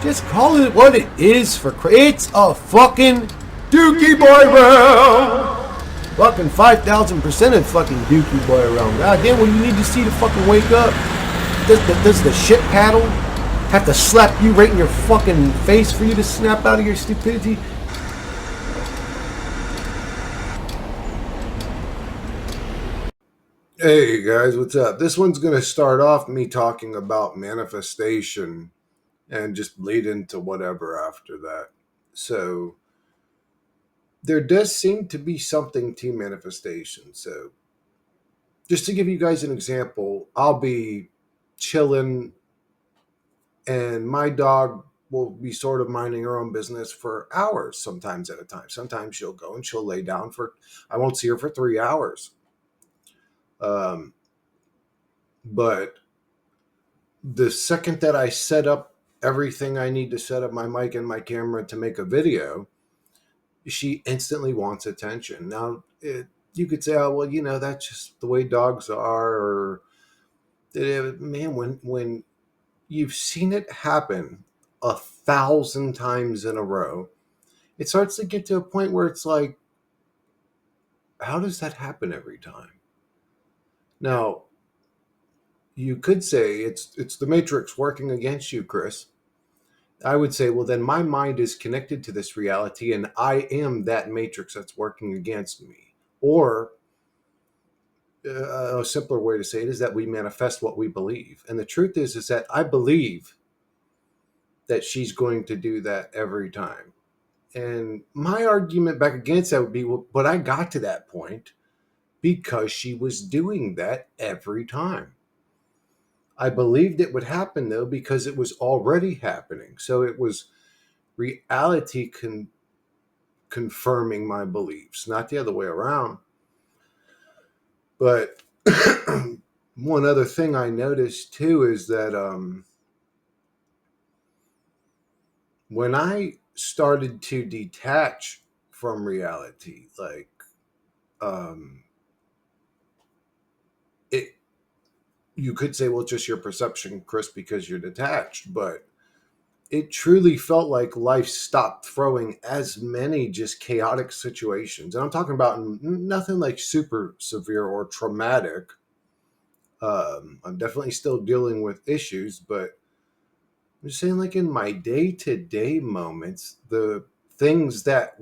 Just call it what it is it's a fucking Dookie Boy round. Fucking 5,000% of fucking Dookie Boy round. God damn, what do you need to see to fucking wake up? Does the shit paddle have to slap you right in your fucking face for you to snap out of your stupidity? Hey guys, what's up? This one's going to start off me talking about manifestation and just bleed into whatever after that. So, there does seem to be something to manifestation. So, just to give you guys an example, I'll be chilling and my dog will be sort of minding her own business for hours sometimes at a time. Sometimes she'll go and she'll lay down I won't see her for 3 hours. But the second that I set up everything I need to set up my mic and my camera to make a video, she instantly wants attention. Now, you could say, oh, well, that's just the way dogs are. Or, man, when you've seen it happen 1,000 times in a row, it starts to get to a point where it's like, how does that happen every time? Now, you could say it's the Matrix working against you, Chris. I would say, well, then my mind is connected to this reality and I am that Matrix that's working against me. Or a simpler way to say it is that we manifest what we believe. And the truth is that I believe that she's going to do that every time. And my argument back against that would be, well, but I got to that point because she was doing that every time. I believed it would happen, though, because it was already happening. So it was reality confirming my beliefs, not the other way around. But one other thing I noticed, too, is that when I started to detach from reality, like you could say, well, it's just your perception, Chris, because you're detached. But it truly felt like life stopped throwing as many just chaotic situations. And I'm talking about nothing like super severe or traumatic. I'm definitely still dealing with issues, but I'm just saying, like in my day-to-day moments, the things that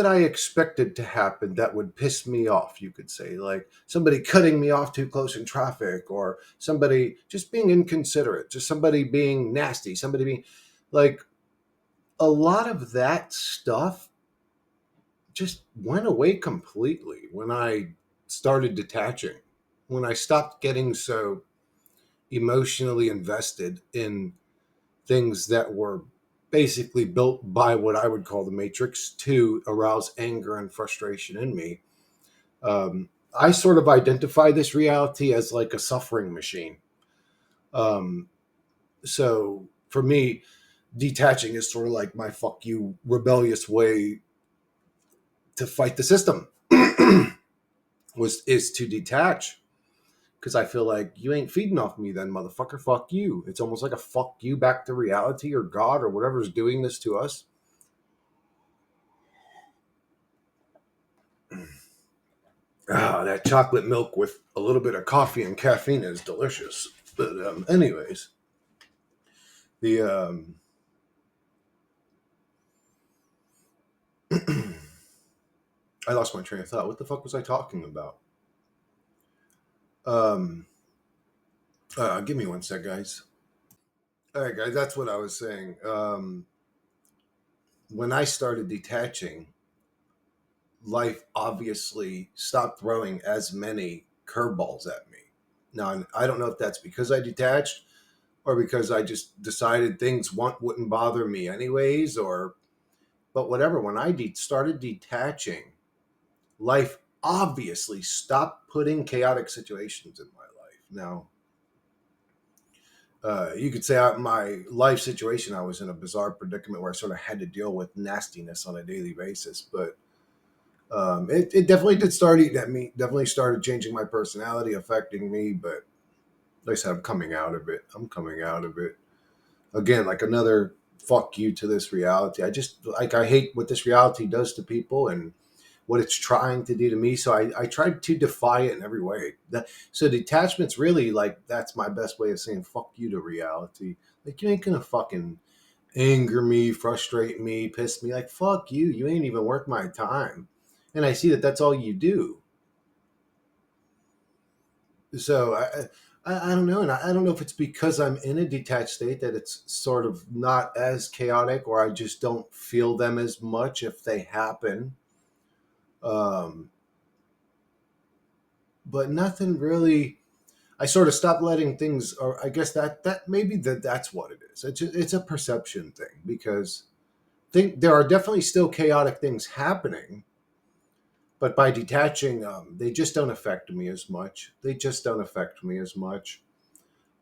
I expected to happen that would piss me off, you could say, like somebody cutting me off too close in traffic, or somebody just being inconsiderate, just somebody being nasty, somebody being like, a lot of that stuff just went away completely when I started detaching, when I stopped getting so emotionally invested in things that were basically built by what I would call the Matrix to arouse anger and frustration in me. I sort of identify this reality as like a suffering machine. So for me, detaching is sort of like my fuck you rebellious way to fight the system is to detach. Because I feel like you ain't feeding off me then, motherfucker. Fuck you. It's almost like a fuck you back to reality or God or whatever's doing this to us. That chocolate milk with a little bit of coffee and caffeine is delicious. But anyways, the I lost my train of thought. What the fuck was I talking about? Give me one sec, guys. All right, guys, that's what I was saying. When I started detaching, life obviously stopped throwing as many curveballs at me. Now, I don't know if that's because I detached or because I just decided things wouldn't bother me anyways, but whatever. When I started detaching, life obviously stopped putting chaotic situations in my life. Now, you could say my life situation, I was in a bizarre predicament where I sort of had to deal with nastiness on a daily basis, but it definitely did start eating at me, definitely started changing my personality, affecting me, but Like I said, I'm coming out of it. I'm coming out of it. Again, like another fuck you to this reality. I just like I hate what this reality does to people and what it's trying to do to me. So I tried to defy it in every way. So detachment's really like that's my best way of saying fuck you to reality. Like you ain't gonna fucking anger me, frustrate me, piss me. Like fuck you. You ain't even worth my time. And I see that that's all you do. So I don't know, and I don't know if it's because I'm in a detached state that it's sort of not as chaotic, or I just don't feel them as much if they happen. Um, but nothing really. I sort of stopped letting things, or I guess that maybe that's what it is. It's a perception thing because think there are definitely still chaotic things happening, but by detaching, they just don't affect me as much. They just don't affect me as much.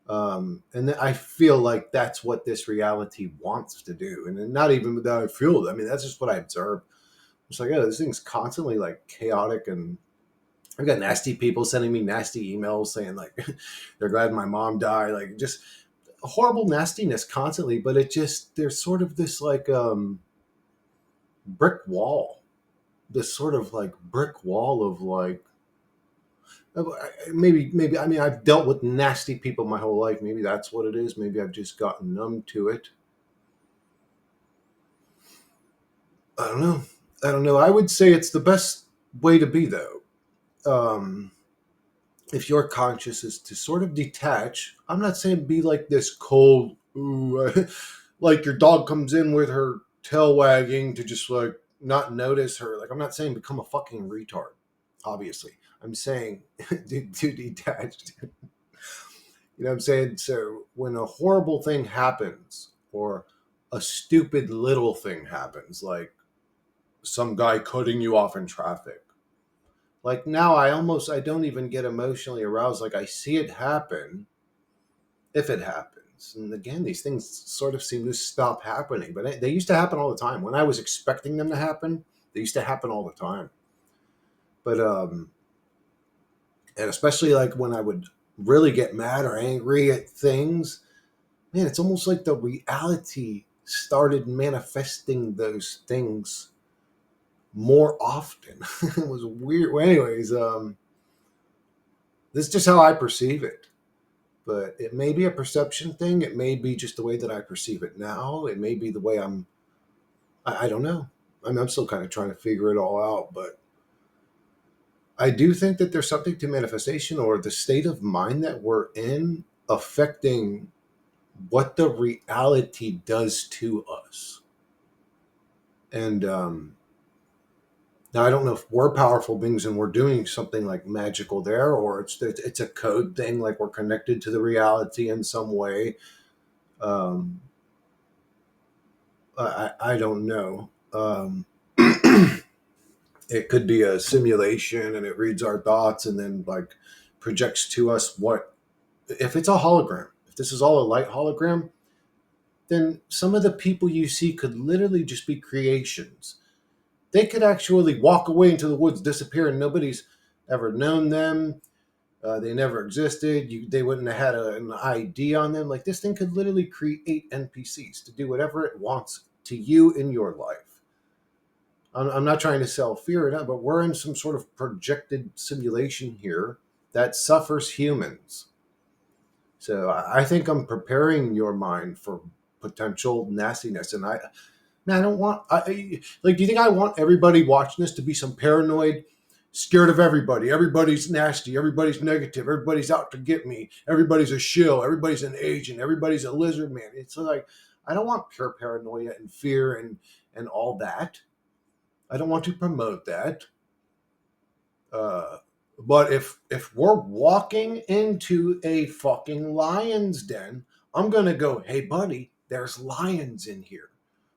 I feel like that's what this reality wants to do, and not even that I feel. I mean, that's just what I observe. It's like, oh, this thing's constantly like chaotic, and I've got nasty people sending me nasty emails saying like they're glad my mom died, like just horrible nastiness constantly. But it just there's sort of this like brick wall, this sort of like brick wall of like maybe I mean I've dealt with nasty people my whole life. Maybe that's what it is. Maybe I've just gotten numb to it. I don't know. I don't know. I would say it's the best way to be though. Um, if your conscious is to sort of detach, I'm not saying be like this cold, ooh, like your dog comes in with her tail wagging to just like not notice her. Like I'm not saying become a fucking retard. Obviously, I'm saying to detach. You know what I'm saying? So when a horrible thing happens or a stupid little thing happens, like some guy cutting you off in traffic. Like now I don't even get emotionally aroused. Like I see it happen if it happens. And again, these things sort of seem to stop happening, but they used to happen all the time. When I was expecting them to happen, they used to happen all the time. But and especially like when I would really get mad or angry at things, man, it's almost like the reality started manifesting those things more often. It was weird. Well, anyways, this is just how I perceive it. But it may be a perception thing. It may be just the way that I perceive it now. It may be the way I don't know. I'm still kind of trying to figure it all out. But I do think that there's something to manifestation or the state of mind that we're in affecting what the reality does to us. And now I don't know if we're powerful beings and we're doing something like magical there, or it's a code thing, like we're connected to the reality in some way. Um, I don't know. It could be a simulation and it reads our thoughts and then like projects to us what if it's a hologram. If this is all a light hologram, then some of the people you see could literally just be creations. They could actually walk away into the woods, disappear, and nobody's ever known them. They never existed. They wouldn't have had an ID on them. Like this thing could literally create NPCs to do whatever it wants to you in your life. I'm not trying to sell fear, but we're in some sort of projected simulation here that suffers humans. So I think I'm preparing your mind for potential nastiness, and man, I don't want. Like, do you think I want everybody watching this to be some paranoid, scared of everybody? Everybody's nasty. Everybody's negative. Everybody's out to get me. Everybody's a shill. Everybody's an agent. Everybody's a lizard man. It's like I don't want pure paranoia and fear and all that. I don't want to promote that. Uh, but if we're walking into a fucking lion's den, I'm gonna go, hey buddy, there's lions in here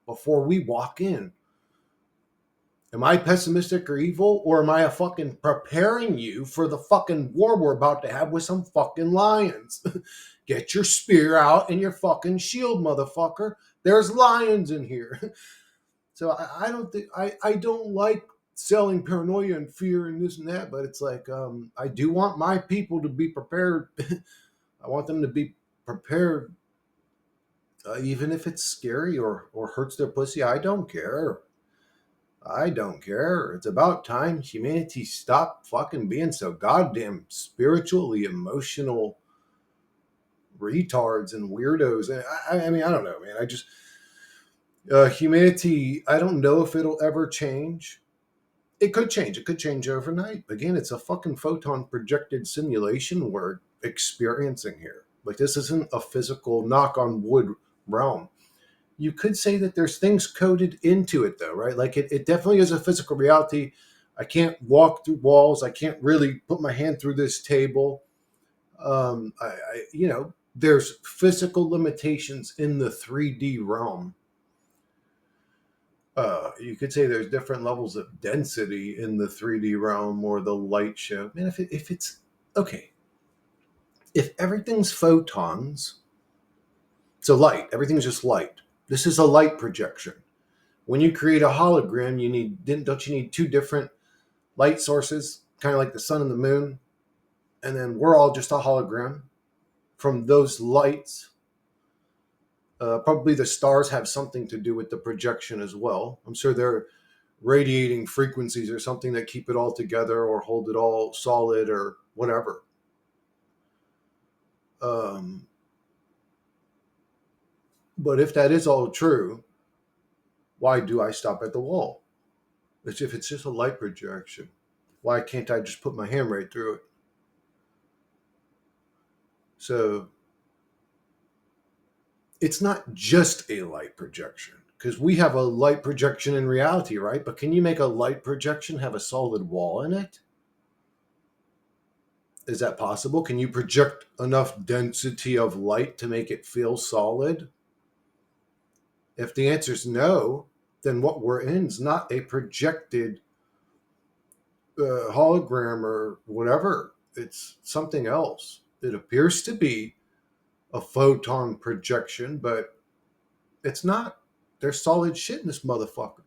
before we walk in. Am I pessimistic or evil, or am I a fucking preparing you for the fucking war we're about to have with some fucking lions? Get your spear out and your fucking shield, motherfucker. There's lions in here. So I don't think I don't like selling paranoia and fear and this and that, but it's like I do want my people to be prepared I want them to be prepared, even if it's scary or hurts their pussy. I don't care. I don't care. It's about time humanity stopped fucking being so goddamn spiritually emotional retards and weirdos. And I mean, I don't know, man. I just humanity. I don't know if it'll ever change. It could change. It could change overnight. Again, it's a fucking photon projected simulation we're experiencing here. Like, this isn't a physical, knock on wood, realm. You could say that there's things coded into it, though, right? Like, it definitely is a physical reality. I can't walk through walls. I can't really put my hand through this table. There's physical limitations in the 3D realm. You could say there's different levels of density in the 3D realm or the light show. Man, if it's okay, if everything's photons, so light, everything's just light. This is a light projection. When you create a hologram, don't you need two different light sources, kind of like the sun and the moon? And then we're all just a hologram from those lights. Probably the stars have something to do with the projection as well. I'm sure they're radiating frequencies or something that keep it all together or hold it all solid or whatever. But if that is all true, why do I stop at the wall? If it's just a light projection, why can't I just put my hand right through it? So it's not just a light projection, because we have a light projection in reality, right? But can you make a light projection have a solid wall in it? Is that possible? Can you project enough density of light to make it feel solid? If the answer is no, then what we're in is not a projected hologram or whatever. It's something else. It appears to be a photon projection, but it's not. There's solid shit in this motherfucker.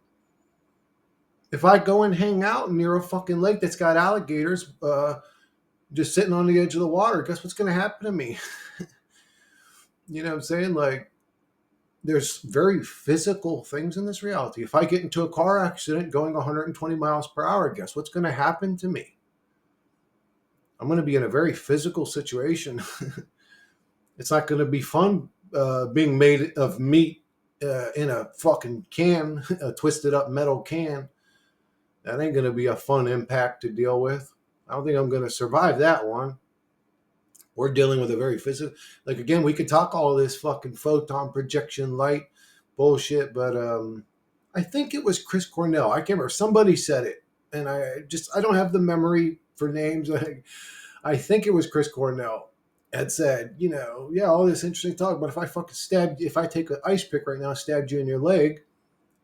If I go and hang out near a fucking lake that's got alligators just sitting on the edge of the water, guess what's going to happen to me? You know what I'm saying? Like, there's very physical things in this reality. If I get into a car accident going 120 miles per hour, guess what's going to happen to me? I'm going to be in a very physical situation. It's not going to be fun being made of meat in a fucking can, a twisted up metal can. That ain't going to be a fun impact to deal with. I don't think I'm going to survive that one. We're dealing with a very physical, like, again, we could talk all this fucking photon projection light bullshit, but I think it was Chris Cornell. I can't remember. Somebody said it, and I don't have the memory for names. I think it was Chris Cornell had said, yeah, all this interesting talk, but if I take an ice pick right now, stabbed you in your leg,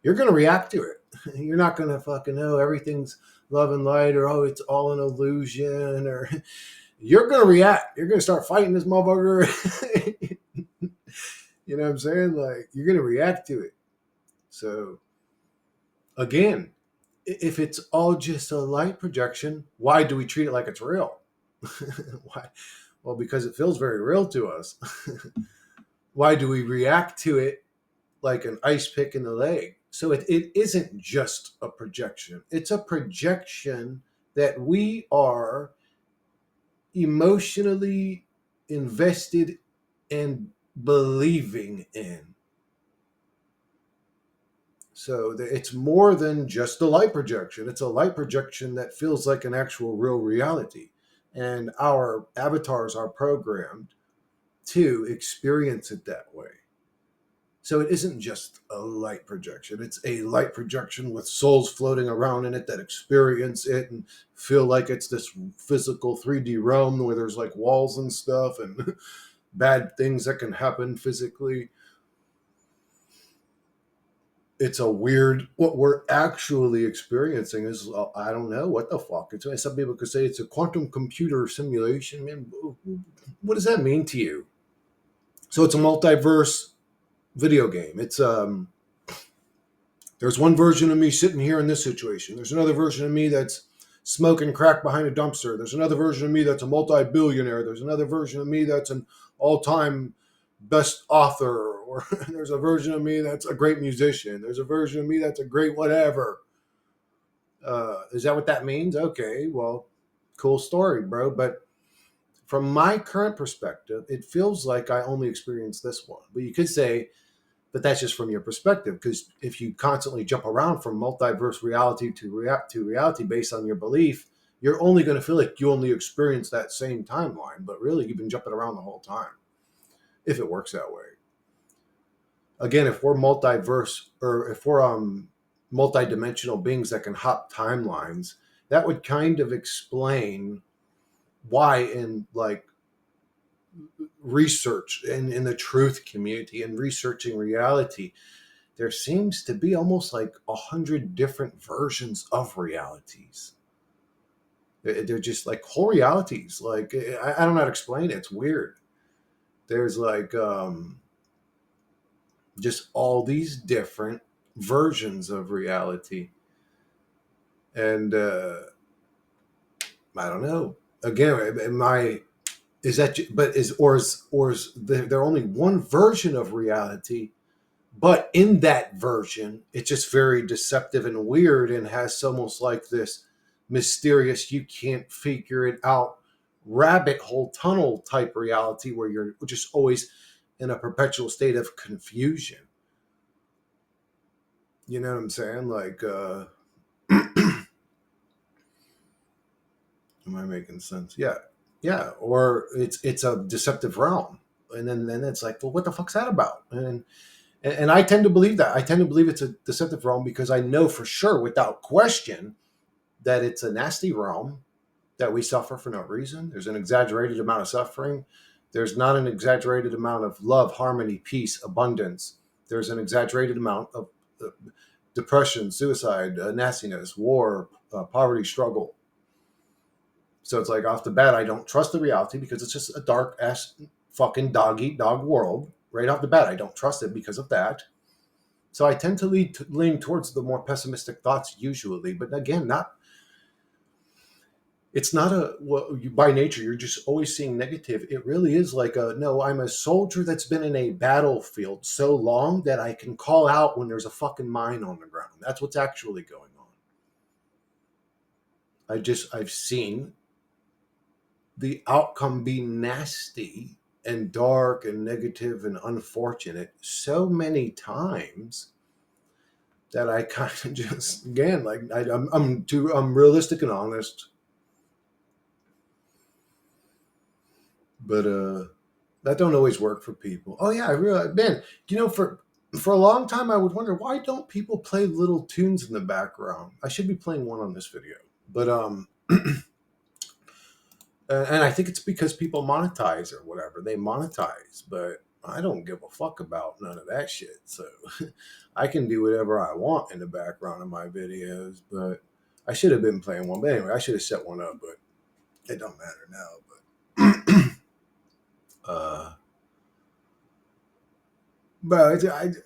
you're going to react to it. You're not going to fucking know everything's love and light, or, it's all an illusion, or you're going to react. You're going to start fighting this motherfucker. You know what I'm saying? Like, you're going to react to it. So, again, if it's all just a light projection, why do we treat it like it's real? Why? Well, because it feels very real to us. Why do we react to it like an ice pick in the leg? So it isn't just a projection. It's a projection that we are emotionally invested and believing in. So it's more than just a light projection. It's a light projection that feels like an actual real reality. And our avatars are programmed to experience it that way. So it isn't just a light projection. It's a light projection with souls floating around in it that experience it and feel like it's this physical 3D realm where there's like walls and stuff and bad things that can happen physically. It's a weird, what we're actually experiencing is, I don't know what the fuck. Some people could say it's a quantum computer simulation. Man, what does that mean to you? So it's a multiverse video game. It's there's one version of me sitting here in this situation. There's another version of me that's smoking crack behind a dumpster. There's another version of me that's a multi-billionaire. There's another version of me that's an all-time best author. Or there's a version of me that's a great musician. There's a version of me that's a great whatever. Is that what that means? Okay, well, cool story, bro. But from my current perspective, it feels like I only experienced this one. But you could say, but that's just from your perspective, because if you constantly jump around from multiverse reality to reality based on your belief, you're only going to feel like you only experience that same timeline. But really, you've been jumping around the whole time, if it works that way. Again, if we're multiverse, or if we're multidimensional beings that can hop timelines, that would kind of explain why in like research and in the truth community and researching reality, there seems to be almost like 100 different versions of realities. They're just like whole realities. Like I don't know how to explain it. It's weird. There's like just all these different versions of reality, and I don't know. Again, am I? Is that? But is there only one version of reality? But in that version, it's just very deceptive and weird, and has almost like this mysterious, you can't figure it out, rabbit hole tunnel type reality where you're just always in a perpetual state of confusion. You know what I'm saying? Like, am I making sense? Yeah, yeah. Or it's a deceptive realm, and then it's like, well, what the fuck's that about? And I tend to believe that. I tend to believe it's a deceptive realm because I know for sure, without question, that it's a nasty realm, that we suffer for no reason. There's an exaggerated amount of suffering. There's not an exaggerated amount of love, harmony, peace, abundance. There's an exaggerated amount of depression, suicide, nastiness, war, poverty, struggle. So it's like off the bat, I don't trust the reality because it's just a dark ass fucking dog eat dog world. Right off the bat, I don't trust it because of that. So I tend to lean towards the more pessimistic thoughts usually, but again, not. It's not a well, you, by nature you're just always seeing negative. It really is like a no. I'm a soldier that's been in a battlefield so long that I can call out when there's a fucking mine on the ground. That's what's actually going on. I've seen the outcome be nasty and dark and negative and unfortunate so many times that I kind of just again like I'm realistic and honest, but that don't always work for people. Oh yeah, I realize, man. You know, for a long time I would wonder why don't people play little tunes in the background. I should be playing one on this video, but and I think it's because people monetize or whatever. They monetize, but I don't give a fuck about none of that shit. So I can do whatever I want in the background of my videos. But I should have been playing one. But anyway, I should have set one up, but it don't matter now. But bro,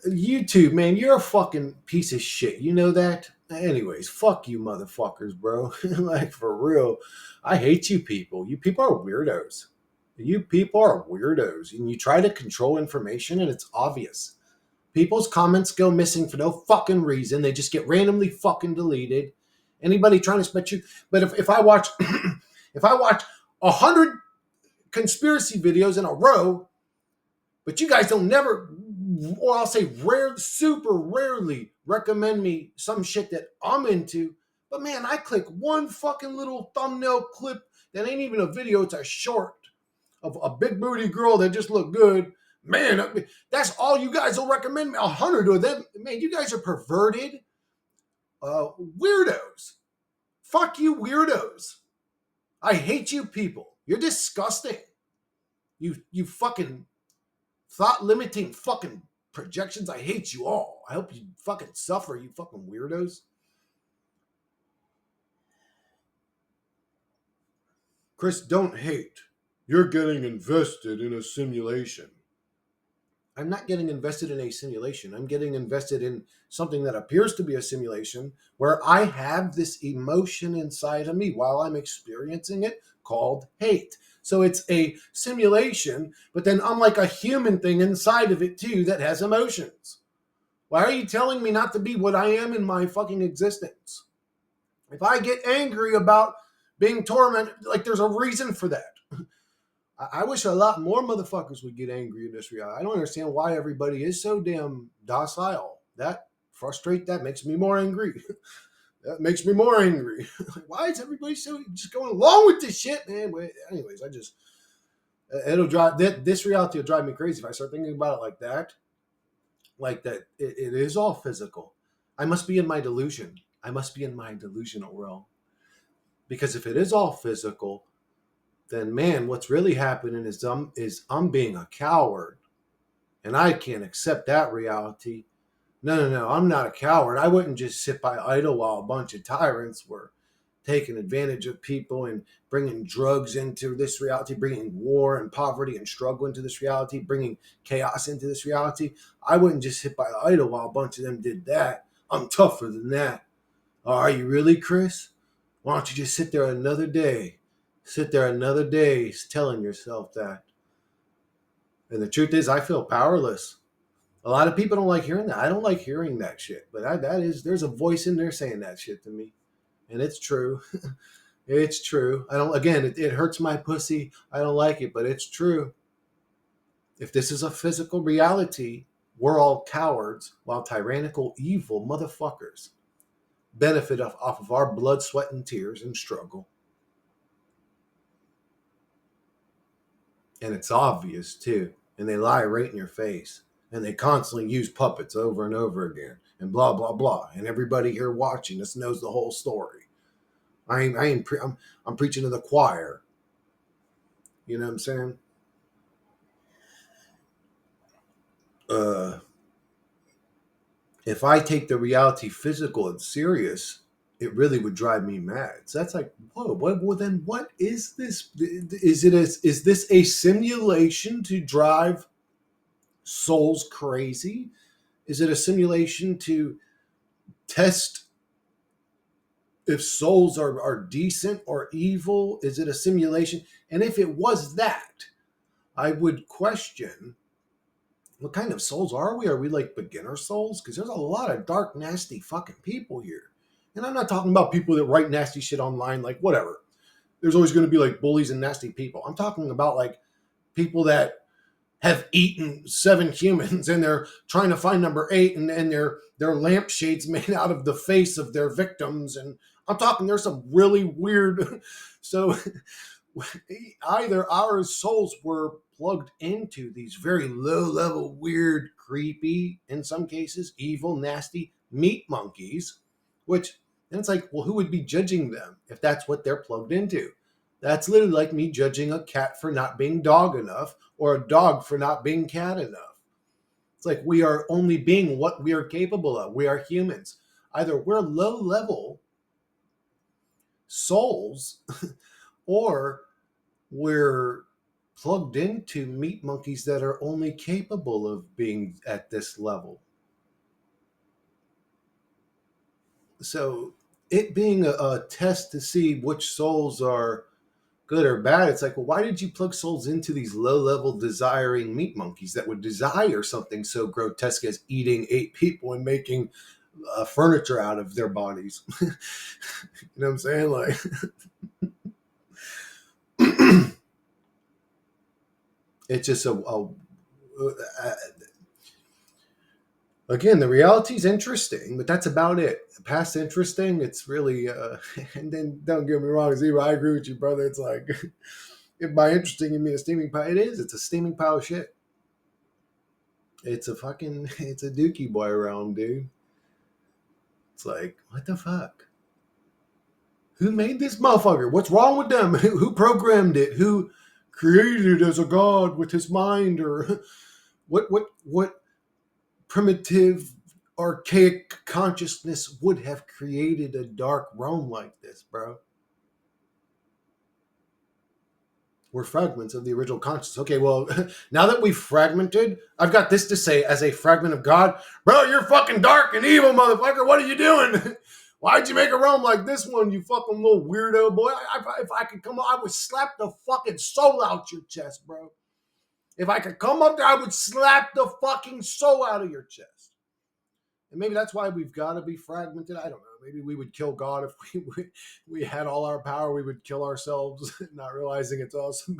YouTube, man, you're a fucking piece of shit. You know that? Anyways, fuck you, motherfuckers, bro. Like, for real. I hate you people. You people are weirdos. You people are weirdos. And you try to control information, and it's obvious. People's comments go missing for no fucking reason. They just get randomly fucking deleted. Anybody trying to spit you. But if I watch, if I watch 100 conspiracy videos in a row, but you guys don't never, or I'll say rare, super rarely recommend me some shit that I'm into. But man, I click one fucking little thumbnail clip that ain't even a video, it's a short of a big booty girl that just looked good. Man, that's all you guys will recommend me. 100 of them. Man, you guys are perverted weirdos. Fuck you, weirdos. I hate you people. You're disgusting. You fucking thought limiting fucking projections. I hate you all. I hope you fucking suffer, you fucking weirdos. Chris, don't hate. You're getting invested in a simulation. I'm not getting invested in a simulation. I'm getting invested in something that appears to be a simulation where I have this emotion inside of me while I'm experiencing it called hate. So it's a simulation, but then I'm like a human thing inside of it too that has emotions. Why are you telling me not to be what I am in my fucking existence? If I get angry about being tormented, like there's a reason for that. I wish a lot more motherfuckers would get angry in this reality. I don't understand why everybody is so damn docile. That makes me more angry. That makes me more angry. Why is everybody so just going along with this shit, man? But anyways, it'll drive this reality will drive me crazy if I start thinking about it like that. Like that, it is all physical. I must be in my delusion. I must be in my delusional realm. Because if it is all physical, then man, what's really happening is I'm being a coward, and I can't accept that reality. No, I'm not a coward. I wouldn't just sit by idle while a bunch of tyrants were taking advantage of people and bringing drugs into this reality, bringing war and poverty and struggle into this reality, bringing chaos into this reality. I wouldn't just sit by idle while a bunch of them did that. I'm tougher than that. Oh, are you really, Chris? Why don't you just sit there another day? Sit there another day telling yourself that. And the truth is, I feel powerless. A lot of people don't like hearing that. I don't like hearing that shit. But there's a voice in there saying that shit to me. And it's true. It's true. It hurts my pussy. I don't like it, but it's true. If this is a physical reality, we're all cowards while tyrannical, evil motherfuckers benefit off of our blood, sweat, and tears and struggle. And it's obvious too. And they lie right in your face. And they constantly use puppets over and over again. And blah blah blah. And everybody here watching this knows the whole story. I'm preaching to the choir. You know what I'm saying? If I take the reality physical and serious, it really would drive me mad. So that's like, whoa, well then what is this? Is this a simulation to drive souls crazy? Is it a simulation to test if souls are decent or evil? Is it a simulation? And if it was that, I would question, what kind of souls are we? Are we like beginner souls? Because there's a lot of dark, nasty fucking people here. And I'm not talking about people that write nasty shit online, like whatever. There's always going to be like bullies and nasty people. I'm talking about like people that have eaten 7 humans and they're trying to find number 8 and their lampshades made out of the face of their victims. And I'm talking, there's some really weird. So either our souls were plugged into these very low level, weird, creepy, in some cases, evil, nasty meat monkeys, which, and it's like, well, who would be judging them if that's what they're plugged into? That's literally like me judging a cat for not being dog enough or a dog for not being cat enough. It's like we are only being what we are capable of. We are humans. Either we're low level souls or we're plugged into meat monkeys that are only capable of being at this level. So it being a test to see which souls are good or bad, it's like, well, why did you plug souls into these low-level desiring meat monkeys that would desire something so grotesque as eating 8 people and making furniture out of their bodies? You know what I'm saying? Like, it's just again, the reality's interesting, but that's about it. Past interesting, it's really and then don't get me wrong, Zero, I agree with you, brother. It's like, if by interesting you mean a steaming pile, it's a steaming pile of shit. It's a dookie boy realm, dude. It's like, what the fuck? Who made this motherfucker? What's wrong with them? Who programmed it? Who created it as a god with his mind? Or what primitive, archaic consciousness would have created a dark realm like this, bro? We're fragments of the original consciousness. Okay, well, now that we've fragmented, I've got this to say as a fragment of God. Bro, you're fucking dark and evil, motherfucker. What are you doing? Why'd you make a realm like this one, you fucking little weirdo boy? If I could come, I would slap the fucking soul out your chest, bro. If I could come up there, I would slap the fucking soul out of your chest. And maybe that's why we've got to be fragmented. I don't know. Maybe we would kill God if we had all our power. We would kill ourselves, not realizing it's awesome.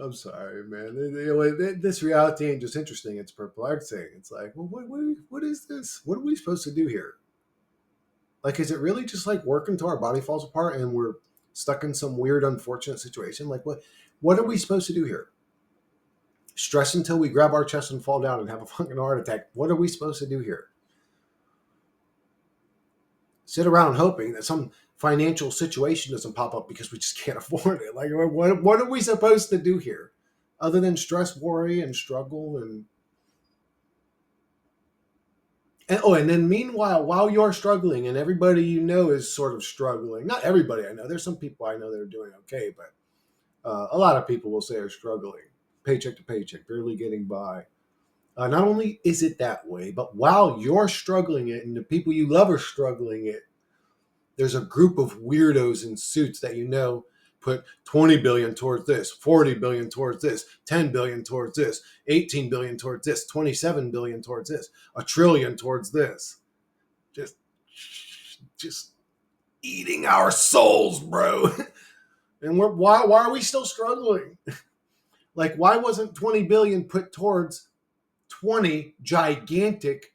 I'm sorry, man. This reality ain't just interesting. It's perplexing. It's like, well, what is this? What are we supposed to do here? Like, is it really just like work until our body falls apart and we're stuck in some weird, unfortunate situation? Like, what are we supposed to do here? Stress until we grab our chest and fall down and have a fucking heart attack. What are we supposed to do here? Sit around hoping that some financial situation doesn't pop up because we just can't afford it. Like, what are we supposed to do here? Other than stress, worry, and struggle and then meanwhile, while you're struggling and everybody you know is sort of struggling, not everybody I know, there's some people I know that are doing okay, but a lot of people will say are struggling, paycheck to paycheck, barely getting by. Not only is it that way, but while you're struggling it and the people you love are struggling it, there's a group of weirdos in suits that you know put 20 billion towards this, 40 billion towards this, 10 billion towards this, 18 billion towards this, 27 billion towards this, a trillion towards this. Just eating our souls, bro. And why are we still struggling? Like, why wasn't 20 billion put towards 20 gigantic,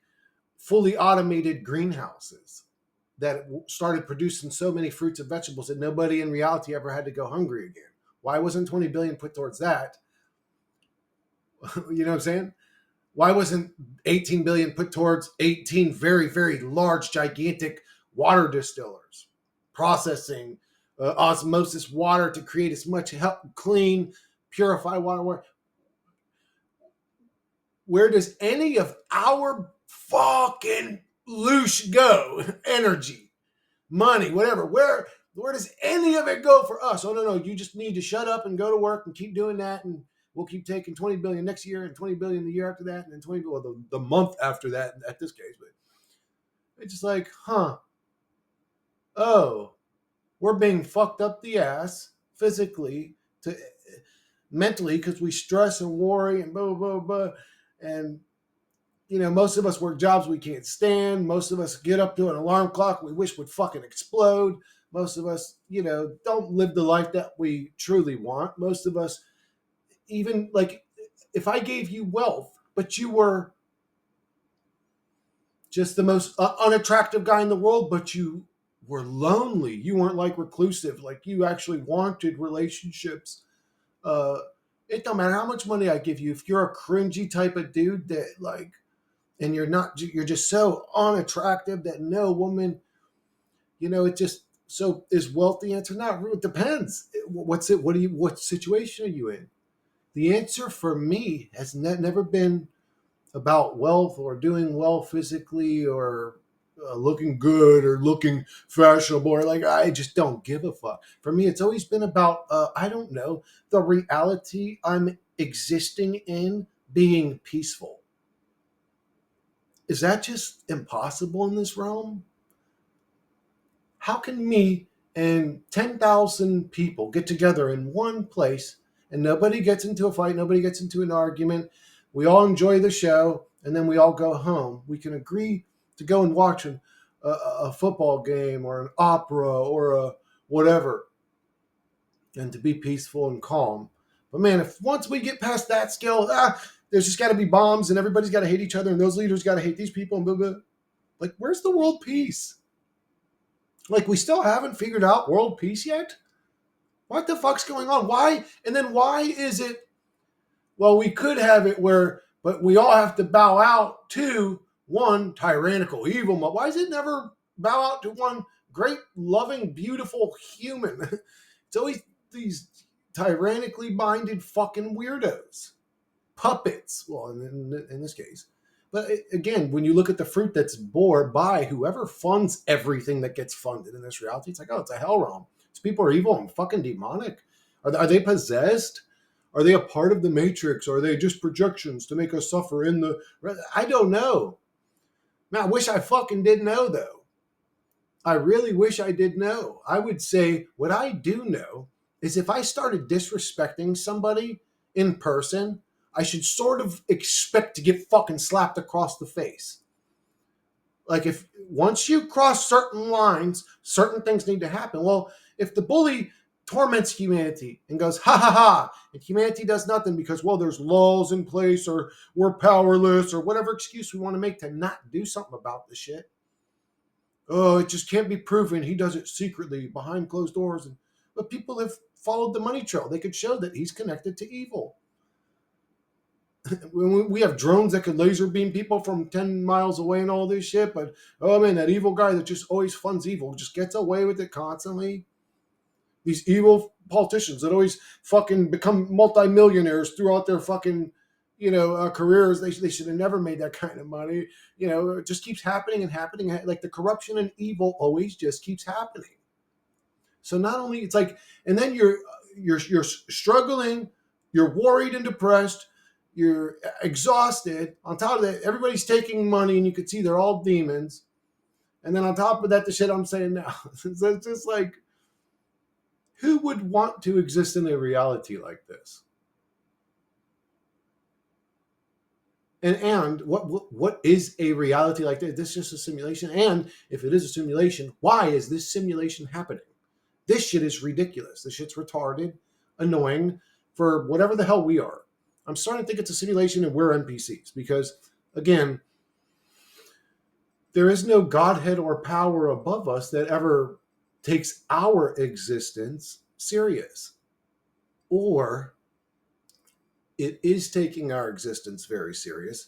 fully automated greenhouses that started producing so many fruits and vegetables that nobody in reality ever had to go hungry again? Why wasn't 20 billion put towards that? You know what I'm saying? Why wasn't 18 billion put towards 18 very, very large, gigantic water distillers processing osmosis water to create as much clean, purified water? Where does any of our fucking loosh go? Energy, money, whatever. Where does any of it go for us? Oh, no. You just need to shut up and go to work and keep doing that. And we'll keep taking 20 billion next year and 20 billion the year after that. And then 20 billion the month after that, at this case. But it's just like, oh, we're being fucked up the ass physically, to mentally, because we stress and worry and blah, blah, blah. And, most of us work jobs we can't stand. Most of us get up to an alarm clock we wish would fucking explode. Most of us, don't live the life that we truly want. Most of us, even like, if I gave you wealth, but you were just the most unattractive guy in the world, but you were lonely. You weren't like reclusive, like you actually wanted relationships. It don't matter how much money I give you. If you're a cringy type of dude that like, and you're just so unattractive that no woman, it just so is wealth the answer? Not. It depends. What situation are you in? The answer for me has never been about wealth or doing well physically or looking good or looking fashionable, or like, I just don't give a fuck. For me, it's always been about, I don't know, the reality I'm existing in being peaceful. Is that just impossible in this realm? How can me and 10,000 people get together in one place and nobody gets into a fight, nobody gets into an argument, we all enjoy the show, and then we all go home? We can agree to go and watch a football game or an opera or a whatever, and to be peaceful and calm. But man, if once we get past that scale, there's just got to be bombs and everybody's got to hate each other and those leaders got to hate these people and blah, blah. Like, where's the world peace? Like, we still haven't figured out world peace yet? What the fuck's going on? Why? And then why is it, well, we could have it where, but we all have to bow out to one tyrannical evil. Why does it never bow out to one great, loving, beautiful human? It's always these tyrannically minded fucking weirdos. Puppets. Well, in this case. But again, when you look at the fruit that's bore by whoever funds everything that gets funded in this reality, it's like, oh, it's a hell realm. These people are evil and fucking demonic. Are they possessed? Are they a part of the Matrix? Or are they just projections to make us suffer in the... I don't know. Man, I wish I fucking did know, though. I really wish I did know. I would say what I do know is if I started disrespecting somebody in person, I should sort of expect to get fucking slapped across the face. Like, if once you cross certain lines, certain things need to happen. Well, if the bully torments humanity and goes, ha ha ha, and humanity does nothing because, well, there's laws in place or we're powerless or whatever excuse we want to make to not do something about the shit. Oh, it just can't be proven. He does it secretly behind closed doors. But people have followed the money trail. They could show that he's connected to evil. We have drones that could laser beam people from 10 miles away and all this shit. But, oh man, that evil guy that just always funds evil just gets away with it constantly. These evil politicians that always fucking become multimillionaires throughout their fucking, careers. They should have never made that kind of money. It just keeps happening and happening. Like the corruption and evil always just keeps happening. So not only it's like, and then you're struggling, you're worried and depressed, you're exhausted. On top of that, everybody's taking money, and you can see they're all demons. And then on top of that, the shit I'm saying now, it's just like, who would want to exist in a reality like this? And what is a reality like this? This is just a simulation. And if it is a simulation, why is this simulation happening? This shit is ridiculous. This shit's retarded, annoying for whatever the hell we are. I'm starting to think it's a simulation and we're NPCs because, again, there is no Godhead or power above us that ever takes our existence serious. Or it is taking our existence very serious,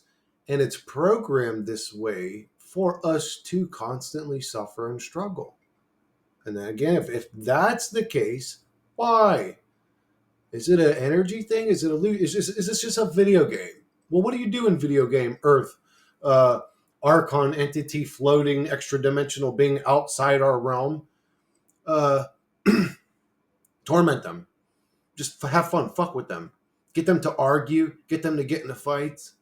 and it's programmed this way for us to constantly suffer and struggle. And then again, if that's the case, why? Is it an energy thing? Is this just a video game? Well, what do you do in video game Earth? Archon entity floating extra dimensional being outside our realm. Torment them. Just have fun. Fuck with them. Get them to argue. Get them to get into fights.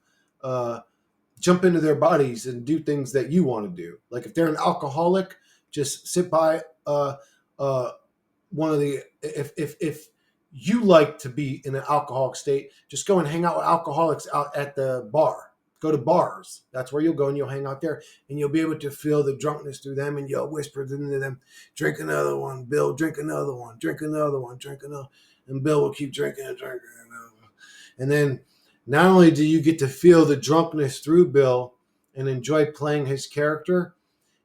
Jump into their bodies and do things that you want to do. Like if they're an alcoholic, just sit by one of the... If you like to be in an alcoholic state, just go and hang out with alcoholics out at the bar. Go to bars. That's where you'll go and you'll hang out there and you'll be able to feel the drunkenness through them and you'll whisper into them, drink another one, Bill, drink another one, drink another one, drink another. And Bill will keep drinking and drinking. And then not only do you get to feel the drunkenness through Bill and enjoy playing his character,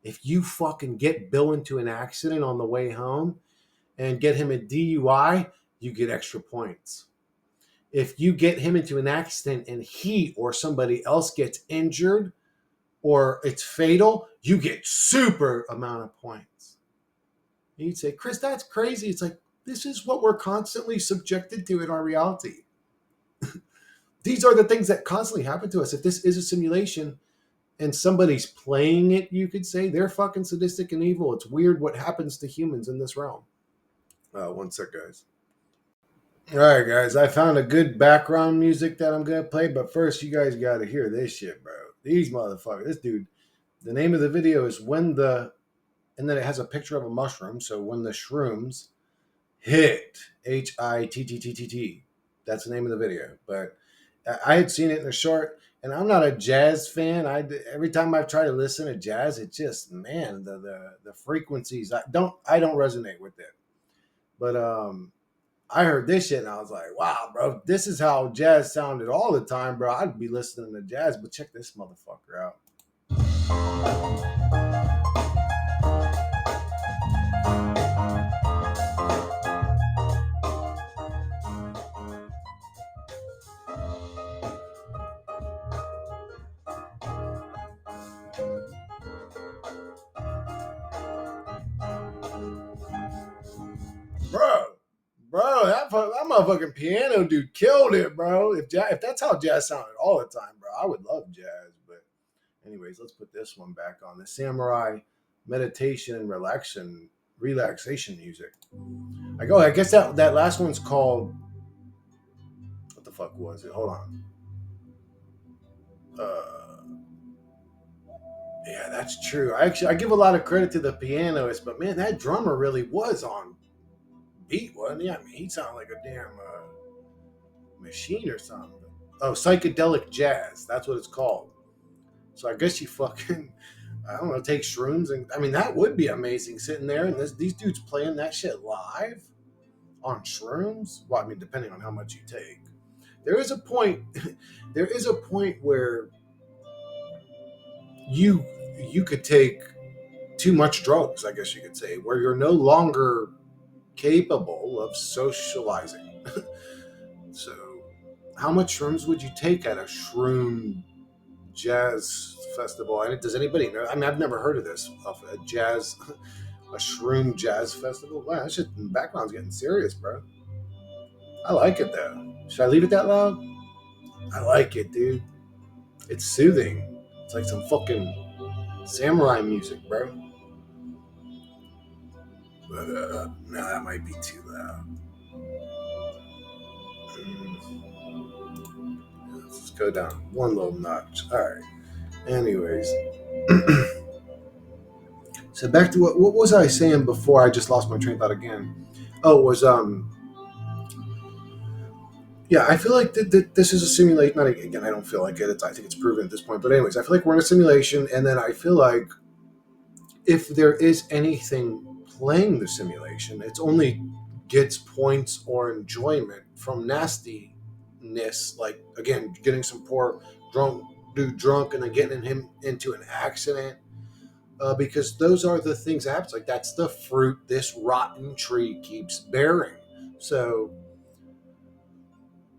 if you fucking get Bill into an accident on the way home and get him a DUI, you get extra points. If you get him into an accident and he or somebody else gets injured or it's fatal, you get super amount of points. And you'd say, Chris, that's crazy. It's like, this is what we're constantly subjected to in our reality. These are the things that constantly happen to us. If this is a simulation and somebody's playing it, you could say they're fucking sadistic and evil. It's weird what happens to humans in this realm. One sec, guys. All right, guys, I found a good background music that I'm going to play, but first you guys got to hear this shit, bro. These motherfuckers, this dude, the name of the video is and then it has a picture of a mushroom, so when the shrooms hit, HITTTT, that's the name of the video, but I had seen it in a short, and I'm not a jazz fan. Every time I've tried to listen to jazz, it just, man, the frequencies, I don't resonate with it, but I heard this shit and I was like, wow, bro, this is how jazz sounded all the time, bro. I'd be listening to jazz, but check this motherfucker out. Bro, that motherfucking piano dude killed it, bro. If that's how jazz sounded all the time, bro, I would love jazz. But anyways, let's put this one back on. The Samurai Meditation and Relaxation Relaxation music. I guess that last one's called, what the fuck was it? Hold on. Yeah, that's true. I give a lot of credit to the pianist, but man, that drummer really was on beat, wasn't he? I mean, he sounded like a damn machine or something. Oh, psychedelic jazz. That's what it's called. So I guess you fucking, I don't know, take shrooms, and I mean that would be amazing sitting there and these dudes playing that shit live on shrooms. Well, I mean, depending on how much you take, there is a point. There is a point where you you could take too much drugs, I guess you could say, where you're no longer capable of socializing. So, how much shrooms would you take at a shroom jazz festival? And does anybody know? I mean, I've never heard of this, of a shroom jazz festival. Wow, that shit in the background's getting serious, bro. I like it though. Should I leave it that loud? I like it, dude. It's soothing. It's like some fucking samurai music, bro. But no, that might be too loud. Let's go down one little notch. All right. Anyways, so back to what was I saying before? I just lost my train of thought again. Oh, it was yeah. I feel like this is a simulation. Not again. I don't feel like it. I think it's proven at this point. But anyways, I feel like we're in a simulation, and then I feel like if there is anything playing the simulation, it's only gets points or enjoyment from nastiness, like again getting some poor drunk dude drunk and then getting him into an accident, because those are the things that happens. Like that's the fruit this rotten tree keeps bearing. So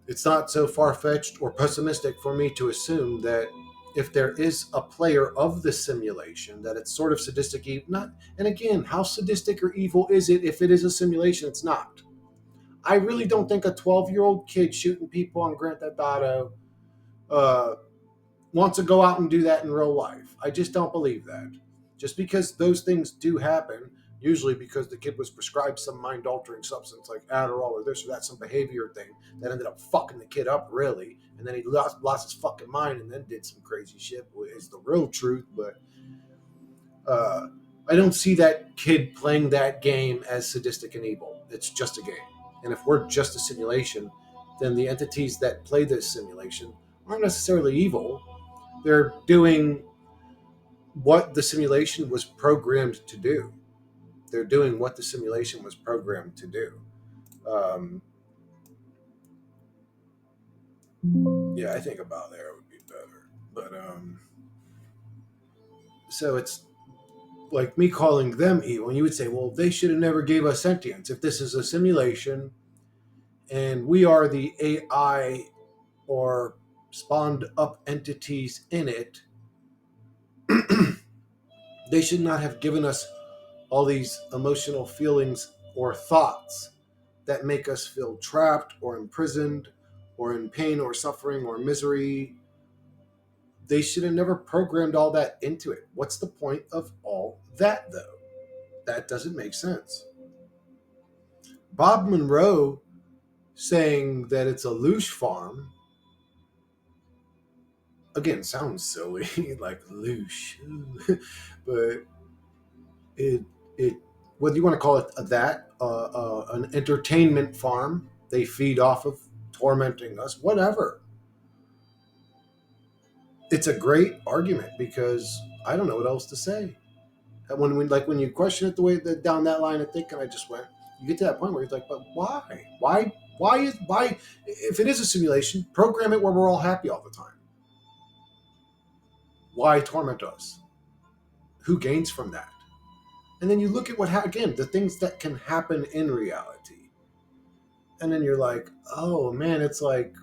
it's not so far-fetched or pessimistic for me to assume that if there is a player of the simulation, that it's sort of sadistic evil. Not, and again, how sadistic or evil is it if it is a simulation? It's not. I really don't think a 12-year-old kid shooting people on Grand Theft Auto uh, wants to go out and do that in real life. I just don't believe that. Just because those things do happen, usually because the kid was prescribed some mind altering substance like Adderall or this or that, some behavior thing that ended up fucking the kid up really, and then he lost his fucking mind and then did some crazy shit. Is the real truth, but uh, I don't see that kid playing that game as sadistic and evil. It's just a game, and if we're just a simulation, then the entities that play this simulation aren't necessarily evil. They're doing what the simulation was programmed to do. They're doing what the simulation was programmed to do. Um, yeah, I think about there would be better. But so it's like me calling them evil, and you would say, well, they should have never gave us sentience. If this is a simulation and we are the AI or spawned up entities in it, they should not have given us all these emotional feelings or thoughts that make us feel trapped or imprisoned or in pain or suffering or misery. They should have never programmed all that into it. What's the point of all that, though? That doesn't make sense. Bob Monroe saying that it's a Loosh farm, again, sounds silly, like Loosh, but it, it, whether you want to call it that, an entertainment farm, they feed off of tormenting us, whatever. It's a great argument because I don't know what else to say. And when you question it the way that down that line of thinking, I just went. You get to that point where you're like, but why? Why? If it is a simulation, program it where we're all happy all the time. Why torment us? Who gains from that? And then you look at again, the things that can happen in reality, and then you're like, oh man, it's like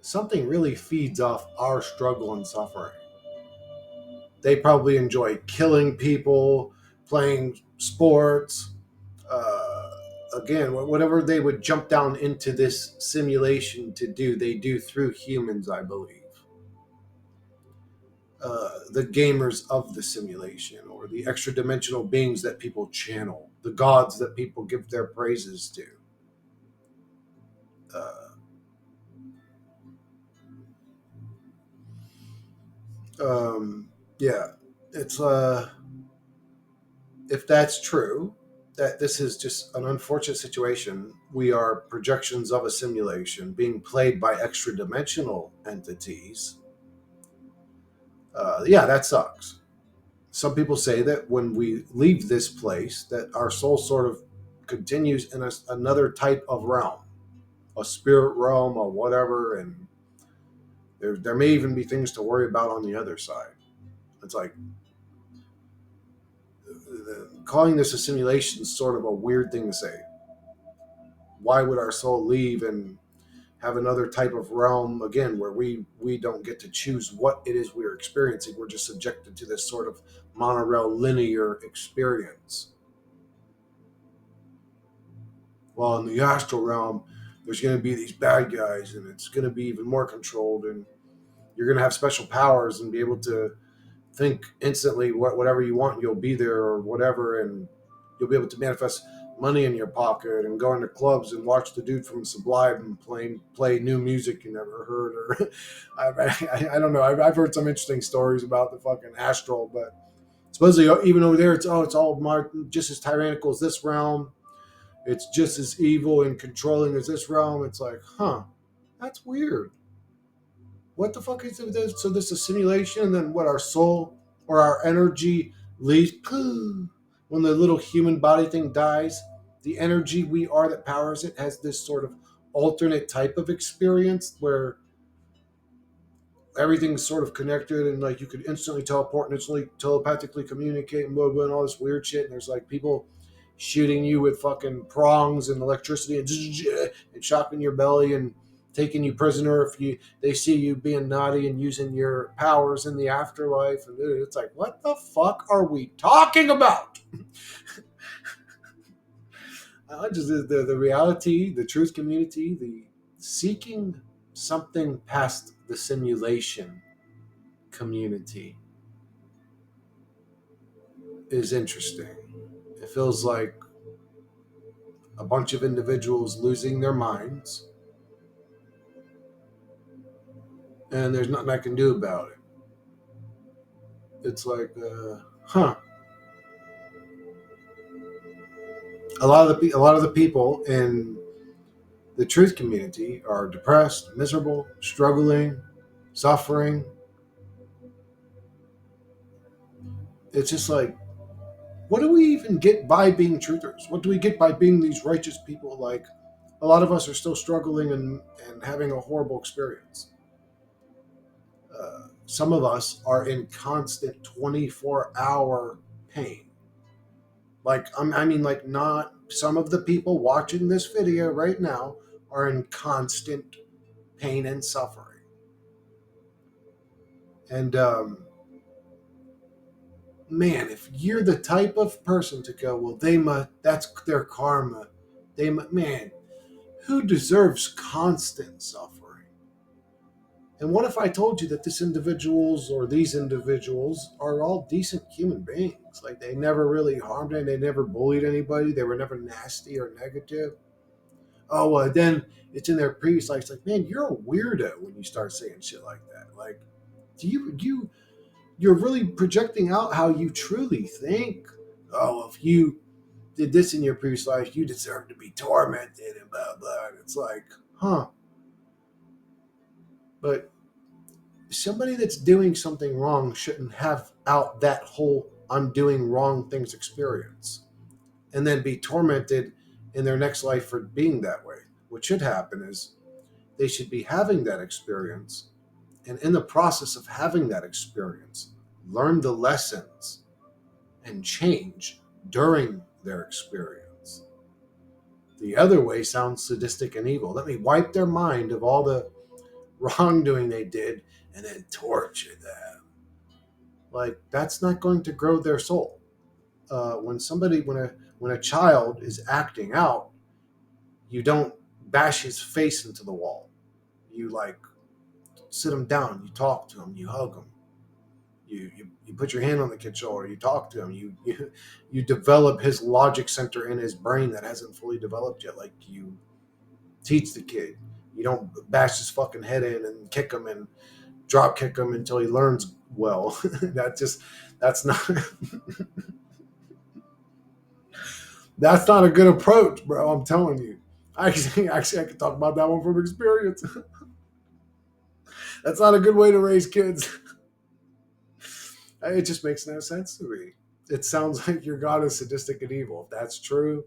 something really feeds off our struggle and suffering. They probably enjoy killing people, playing sports. Uh, Again, whatever they would jump down into this simulation to do, they do through humans, I believe. the gamers of the simulation, or the extra dimensional beings that people channel, the gods that people give their praises to. Uh, yeah, it's if that's true, that this is just an unfortunate situation. We are projections of a simulation being played by extra dimensional entities. Yeah, that sucks. Some people say that when we leave this place, that our soul sort of continues in another type of realm, a spirit realm or whatever, and there may even be things to worry about on the other side. It's like calling this a simulation is sort of a weird thing to say. Why would our soul leave and have another type of realm again where we don't get to choose what it is we're experiencing? We're just subjected to this sort of monorail linear experience. Well, in the astral realm, there's going to be these bad guys, and it's going to be even more controlled, and you're going to have special powers and be able to think instantly whatever you want, you'll be there or whatever, and you'll be able to manifest money in your pocket and go into clubs and watch the dude from Sublime play new music you never heard. Or I don't know. I've heard some interesting stories about the fucking astral, but supposedly even over there, it's all just as tyrannical as this realm. It's just as evil and controlling as this realm. It's like, huh, that's weird. What the fuck is this? So this is a simulation, and then what? Our soul or our energy leaves when the little human body thing dies. The energy we are that powers it has this sort of alternate type of experience where everything's sort of connected, and like you could instantly teleport and instantly telepathically communicate and blah, blah, and all this weird shit. And there's like people shooting you with fucking prongs and electricity and shocking your belly and taking you prisoner if you they see you being naughty and using your powers in the afterlife. And it's like, what the fuck are we talking about? Just the reality, the truth community, the seeking something past the simulation community is interesting. It feels like a bunch of individuals losing their minds, and there's nothing I can do about it. It's like, huh? A lot of the people in the truth community are depressed, miserable, struggling, suffering. It's just like, what do we even get by being truthers? What do we get by being these righteous people? Like, a lot of us are still struggling and having a horrible experience. Some of us are in constant 24-hour pain. Like, I mean, like, not some of the people watching this video right now are in constant pain and suffering. And man, if you're the type of person to go, well, that's their karma. Man, who deserves constant suffering? And what if I told you that these individuals are all decent human beings? Like, they never really harmed anybody, they never bullied anybody, they were never nasty or negative. Oh, then it's in their previous life. It's like, man, you're a weirdo when you start saying shit like that. Like, you're really projecting out how you truly think. Oh, if you did this in your previous life, you deserve to be tormented and blah blah. And it's like, huh? But somebody that's doing something wrong shouldn't have out that whole undoing wrong things experience and then be tormented in their next life for being that way. What should happen is they should be having that experience, and in the process of having that experience, learn the lessons and change during their experience. The other way sounds sadistic and evil. Let me wipe their mind of all the wrongdoing they did and then torture them. Like, that's not going to grow their soul. When a child is acting out, you don't bash his face into the wall. You like sit him down, you talk to him, you hug him. You put your hand on the kid's shoulder, you talk to him, you develop his logic center in his brain that hasn't fully developed yet. Like, you teach the kid. You don't bash his fucking head in and kick him and drop kick him until he learns well. That's not that's not a good approach, bro. I'm telling you. Actually, I could talk about that one from experience. That's not a good way to raise kids. It just makes no sense to me. It sounds like your God is sadistic and evil. If that's true,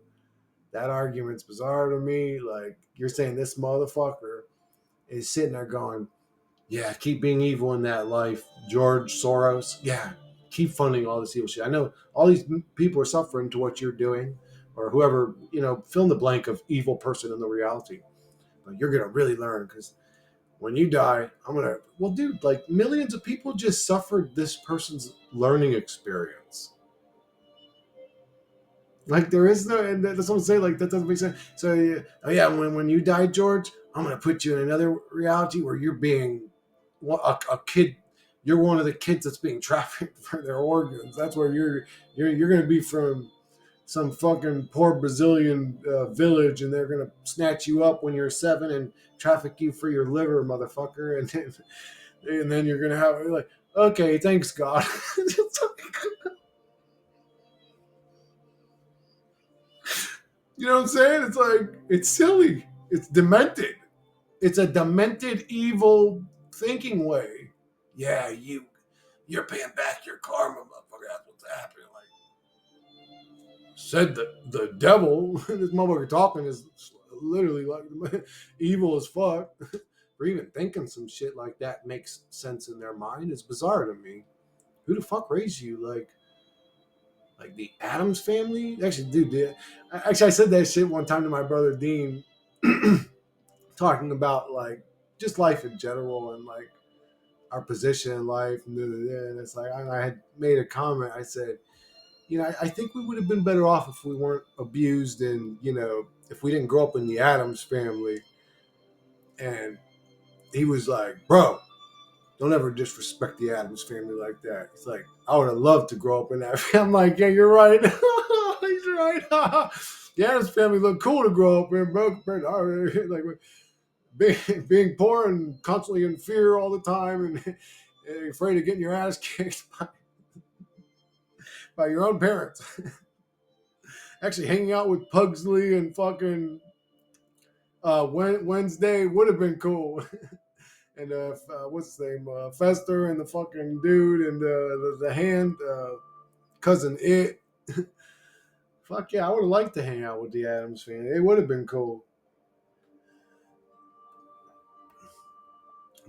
that argument's bizarre to me. Like, you're saying this motherfucker is sitting there going, yeah, keep being evil in that life. George Soros, yeah, keep funding all this evil shit. I know all these people are suffering to what you're doing, or whoever, fill in the blank of evil person in the reality. But you're going to really learn, because when you die, well, dude, like, millions of people just suffered this person's learning experience. Like, there is no, and that's what I'm saying, like, that doesn't make sense. So, yeah, oh yeah, when you die, George, I'm going to put you in another reality where you're being a kid. You're one of the kids that's being trafficked for their organs. That's where you're going to be from some fucking poor Brazilian village, and they're going to snatch you up when you're 7 and traffic you for your liver, motherfucker. And then you're going to have, like, okay, thanks, God. You know what I'm saying? It's like, it's silly. It's demented. It's a demented, evil thinking way. Yeah, you're paying back your karma, motherfucker. That's what's happening. Like, said the devil. This motherfucker talking is literally like evil as fuck. For even thinking some shit like that makes sense in their mind. It's bizarre to me. Who the fuck raised you? Like the Adams family? Actually, dude, I said that shit one time to my brother Dean, talking about, like, just life in general and, like, our position in life. And it's like, I had made a comment. I said, I think we would have been better off if we weren't abused, and, if we didn't grow up in the Adams family. And he was like, bro, don't ever disrespect the Adams family like that. It's like, I would have loved to grow up in that family. I'm like, yeah, you're right. He's right. The Adams family looked cool to grow up in, bro. Like, being poor and constantly in fear all the time, and afraid of getting your ass kicked by your own parents. Actually, hanging out with Pugsley and fucking Wednesday would have been cool. And what's his name? Fester and the fucking dude and the hand cousin It. Fuck yeah, I would have liked to hang out with the Adams family. It would have been cool.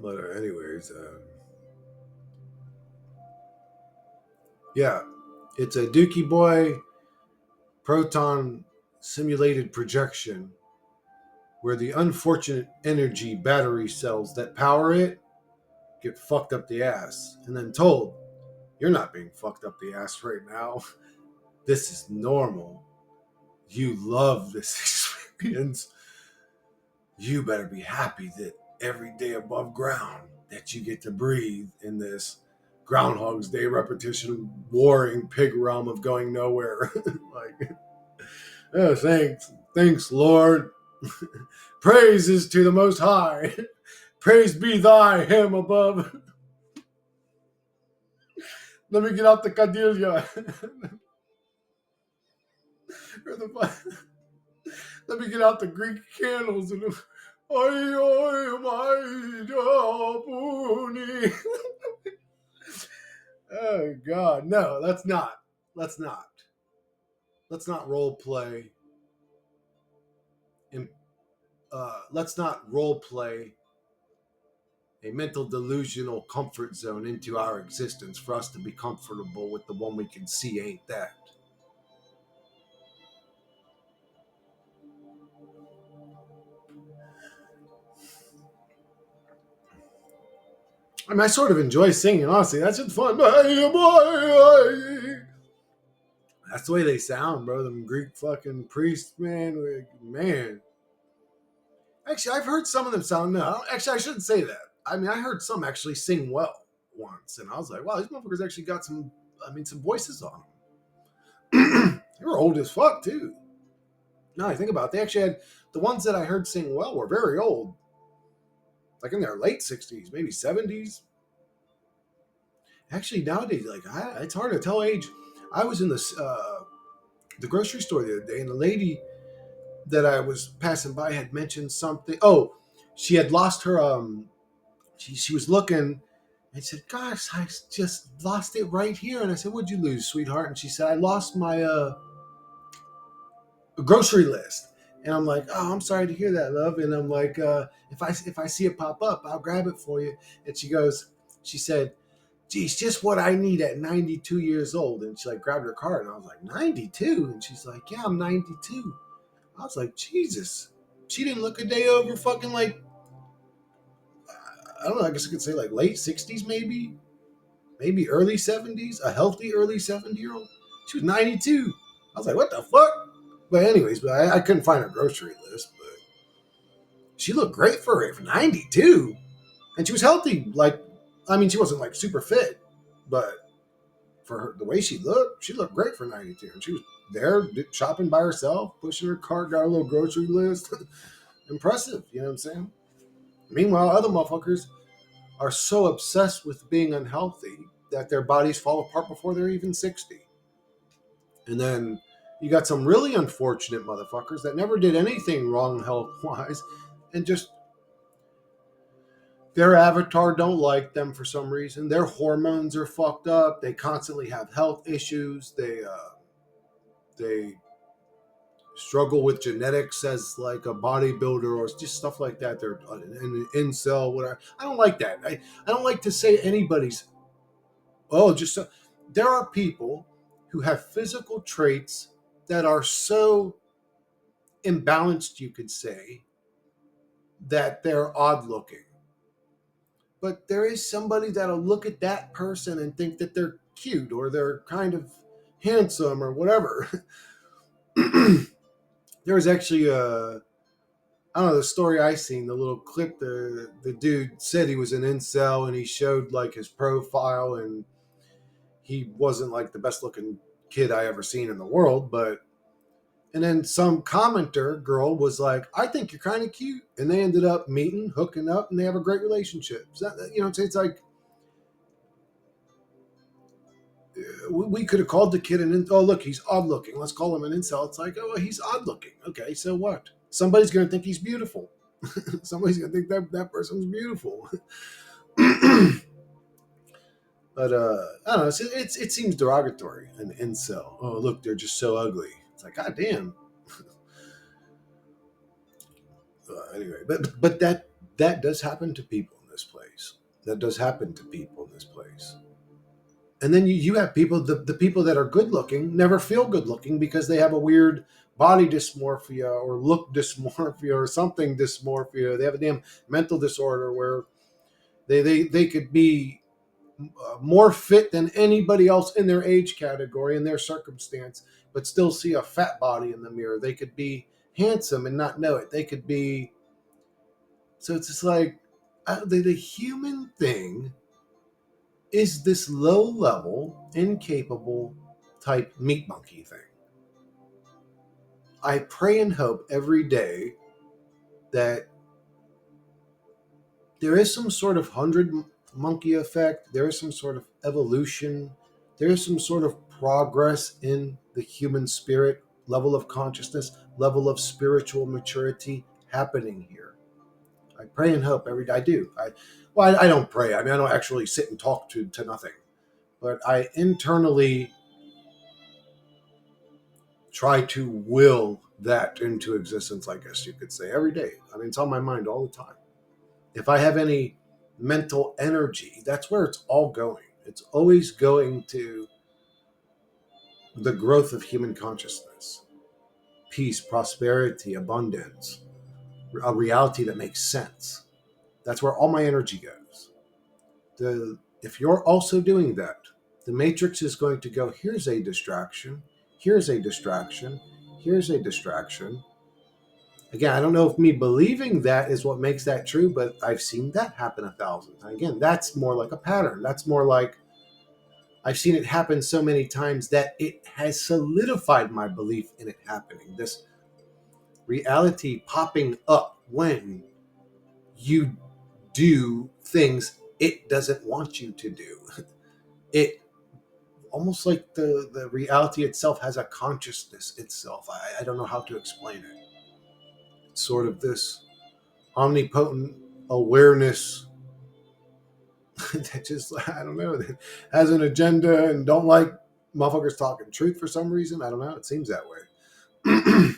But anyways, yeah, it's a Dookie Boy proton simulated projection where the unfortunate energy battery cells that power it get fucked up the ass, and then told, you're not being fucked up the ass right now. This is normal. You love this experience. You better be happy that every day above ground that you get to breathe in this Groundhog's Day repetition warring pig realm of going nowhere. Like, oh, thanks, Lord. Praise is to the Most High. Praise be thy him above. Let me get out the Cadillac. Let me get out the Greek candles and oh God, no, let's not. Let's not role play. Let's not role play a mental delusional comfort zone into our existence for us to be comfortable with the one we can see ain't that. I mean, I sort of enjoy singing, honestly. That's just fun. That's the way they sound, bro. Them Greek fucking priests, man. Man. Actually, I've heard some of them sound. No, actually, I shouldn't say that. I mean, I heard some actually sing well. once, and I was like, wow, these motherfuckers actually got some voices on them. They were old as fuck too. Now I think about it, they actually had the ones that I heard sing well were very old, like in their late 60s, maybe 70s. Actually, nowadays, like it's hard to tell age. I was in the grocery store the other day, and the lady that I was passing by had mentioned something. Oh, she had lost her she was looking and said, "Gosh, I just lost it right here." And I said, "What'd you lose, sweetheart?" And she said, "I lost my grocery list." And I'm like, "Oh, I'm sorry to hear that, love." And I'm like, if I see it pop up, I'll grab it for you." And she said, "Geez, just what I need at 92 years old." And she like grabbed her card, and I was like, 92? And she's like, "Yeah, I'm 92." I was like, Jesus. She didn't look a day over fucking like, I don't know, I guess I could say like late 60s, maybe early 70s, a healthy early 70-year-old. She was 92. I was like, what the fuck? But anyways, I couldn't find her grocery list, but she looked great for it for 92. And she was healthy. Like, I mean, she wasn't like super fit, but for her, the way she looked great for 92. And she was there shopping by herself, pushing her cart, got a little grocery list. Impressive, you know what I'm saying? Meanwhile, other motherfuckers are so obsessed with being unhealthy that their bodies fall apart before they're even 60. And then you got some really unfortunate motherfuckers that never did anything wrong health wise, and just their avatar don't like them for some reason. Their hormones are fucked up. They constantly have health issues. They struggle with genetics as like a bodybuilder or just stuff like that. They're an incel, whatever. I don't like that. I don't like to say anybody's. Oh, just so, there are people who have physical traits that are so imbalanced, you could say, that they're odd looking. But there is somebody that'll look at that person and think that they're cute or they're kind of handsome or whatever. There was actually I don't know, the story I seen, the little clip, the dude said he was an incel and he showed like his profile, and he wasn't like the best looking kid I ever seen in the world, but and then some commenter girl was like, "I think you're kind of cute," and they ended up meeting, hooking up, and they have a great relationship. So that, you know, it's like we could have called the kid oh look, he's odd looking. Let's call him an incel. It's like, oh, he's odd looking. Okay, so what? Somebody's gonna think he's beautiful. Somebody's gonna think that person's beautiful. But I don't know. It seems derogatory. An incel. Oh, look, they're just so ugly. It's like, god damn. Anyway, but that does happen to people in this place. That does happen to people in this place. And then you have people, the people that are good looking never feel good looking because they have a weird body dysmorphia or look dysmorphia or something dysmorphia. They have a damn mental disorder where they could be more fit than anybody else in their age category, in their circumstance, but still see a fat body in the mirror. They could be handsome and not know it. They could be. So it's just like the human thing is this low level, incapable type meat monkey thing. I pray and hope every day that there is some sort of 100 monkey effect, there is some sort of evolution, there is some sort of progress in the human spirit, level of consciousness, level of spiritual maturity happening here. I pray and hope every day. I do. I don't pray. I mean, I don't actually sit and talk to nothing, but I internally try to will that into existence, I guess you could say, every day. I mean, it's on my mind all the time. If I have any mental energy, that's where it's all going. It's always going to the growth of human consciousness, peace, prosperity, abundance, a reality that makes sense. That's where all my energy goes. If you're also doing that, the matrix is going to go, here's a distraction, here's a distraction, here's a distraction. Again, I don't know if me believing that is what makes that true, but I've seen that happen 1,000 times. Again, that's more like a pattern. That's more like I've seen it happen so many times that it has solidified my belief in it happening. This reality popping up when you do things it doesn't want you to do. It almost like the reality itself has a consciousness itself. I don't know how to explain it. It's sort of this omnipotent awareness that just, I don't know, that has an agenda and don't like motherfuckers talking truth for some reason. I don't know. It seems that way.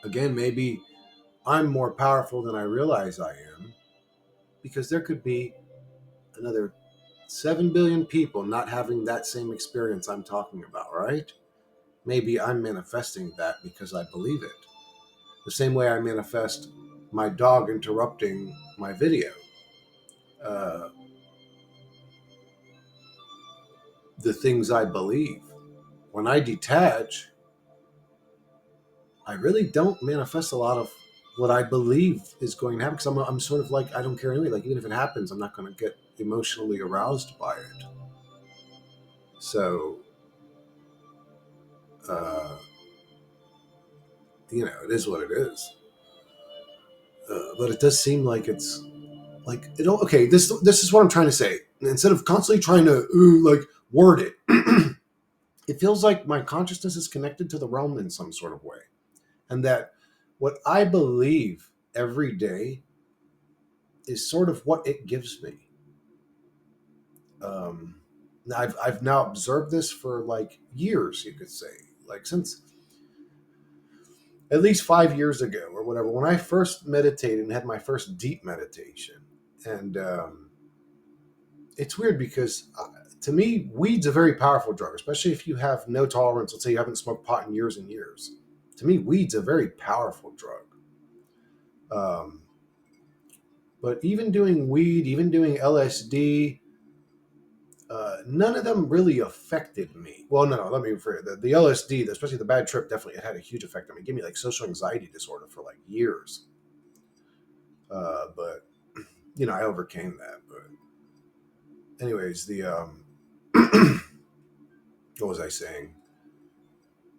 Again, maybe I'm more powerful than I realize I am, because there could be another 7 billion people not having that same experience I'm talking about, right? Maybe I'm manifesting that because I believe it. The same way I manifest my dog interrupting my video. Uh, the things I believe. When I detach, I really don't manifest a lot of what I believe is going to happen, because I'm sort of like, I don't care anyway. Like, even if it happens, I'm not going to get emotionally aroused by it. So, uh, it is what it is. But it does seem like it's like it. Okay, this is what I'm trying to say. Instead of constantly trying to like word it, it feels like my consciousness is connected to the realm in some sort of way, and that what I believe every day is sort of what it gives me. Um, I've now observed this for like years, you could say, like since at least 5 years ago or whatever, when I first meditated and had my first deep meditation. And it's weird because to me, weed's a very powerful drug, especially if you have no tolerance. Let's say you haven't smoked pot in years and years. To me, weed's a very powerful drug. Um, but even doing weed, even doing LSD, none of them really affected me. Well, no, let me rephrase the LSD, especially the bad trip, definitely it had a huge effect on me. It gave me like social anxiety disorder for like years. But I overcame that. But anyways, the what was I saying?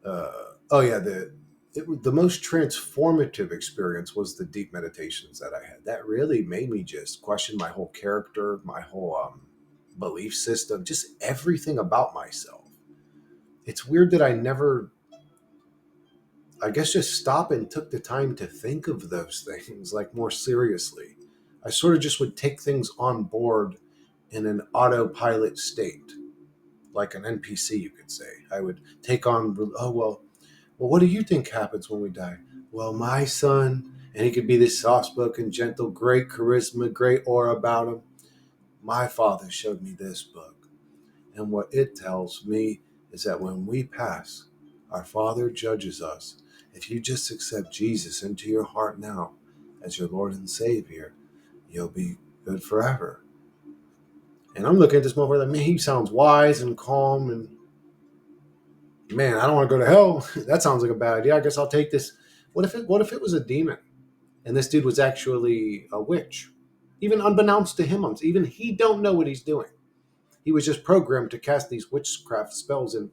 Oh yeah, the most transformative experience was the deep meditations that I had. That really made me just question my whole character, my whole belief system, just everything about myself. It's weird that I never, I guess, just stop and took the time to think of those things like more seriously. I sort of just would take things on board in an autopilot state, like an NPC, you could say. I would take on, oh, well, what do you think happens when we die? Well, my son, and he could be this soft spoken, gentle, great charisma, great aura about him. My father showed me this book. And what it tells me is that when we pass, our Father judges us. If you just accept Jesus into your heart now as your Lord and Savior, you'll be good forever. And I'm looking at this motherfucker like, man, he sounds wise and calm, and man, I don't want to go to hell. That sounds like a bad idea. I guess I'll take this. What if it was a demon and this dude was actually a witch? Even unbeknownst to him, even he don't know what he's doing. He was just programmed to cast these witchcraft spells and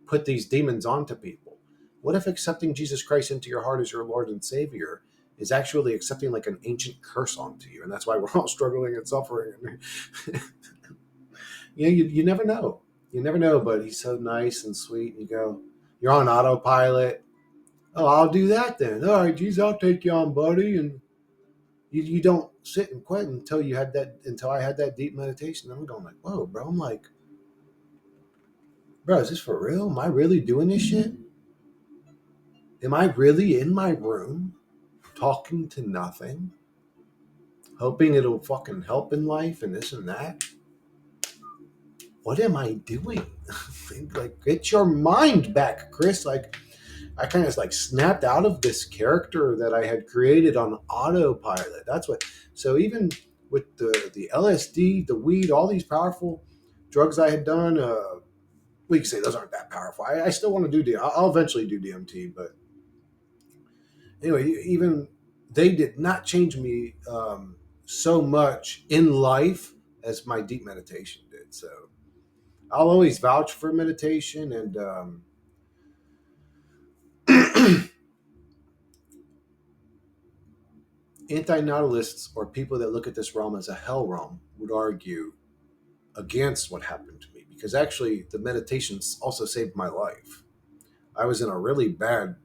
put these demons onto people. What if accepting Jesus Christ into your heart as your Lord and Savior is actually accepting like an ancient curse onto you? And that's why we're all struggling and suffering. You never know. You never know, but he's so nice and sweet. And you go, you're on autopilot. Oh, I'll do that then. All right, Jesus, I'll take you on, buddy. And you don't sit and quit until I had that deep meditation. I'm going like, whoa, bro. I'm like, bro, is this for real? Am I really doing this shit? Am I really in my room talking to nothing, hoping it'll fucking help in life and this and that? What am I doing? Like, get your mind back, Chris. Like, I kind of like snapped out of this character that I had created on autopilot. That's what. So even with the LSD, the weed, all these powerful drugs I had done, we can say those aren't that powerful. I still want to do I'll eventually do DMT, but Anyway, even they did not change me so much in life as my deep meditation did. So I'll always vouch for meditation, and anti-nautilists or people that look at this realm as a hell realm would argue against what happened to me, because actually the meditations also saved my life. I was in a really bad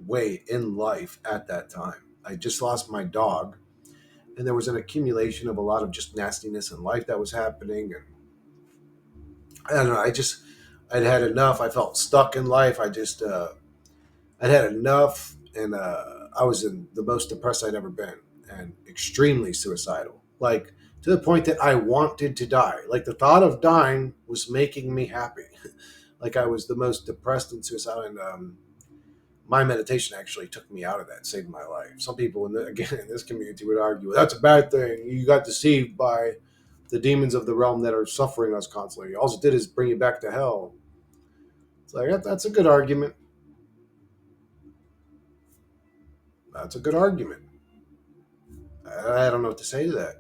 way in life at that time. I just lost my dog, and there was an accumulation of a lot of just nastiness in life that was happening. And I don't know, I'd had enough. I felt stuck in life. I'd had enough, and I was in the most depressed I'd ever been, and extremely suicidal. Like, to the point that I wanted to die. Like, the thought of dying was making me happy. Like, I was the most depressed and suicidal, and my meditation actually took me out of that, saved my life. Some people, again, in this community would argue, well, that's a bad thing. You got deceived by the demons of the realm that are suffering us constantly. All it did is bring you back to hell. It's like, that's a good argument. That's a good argument. I don't know what to say to that.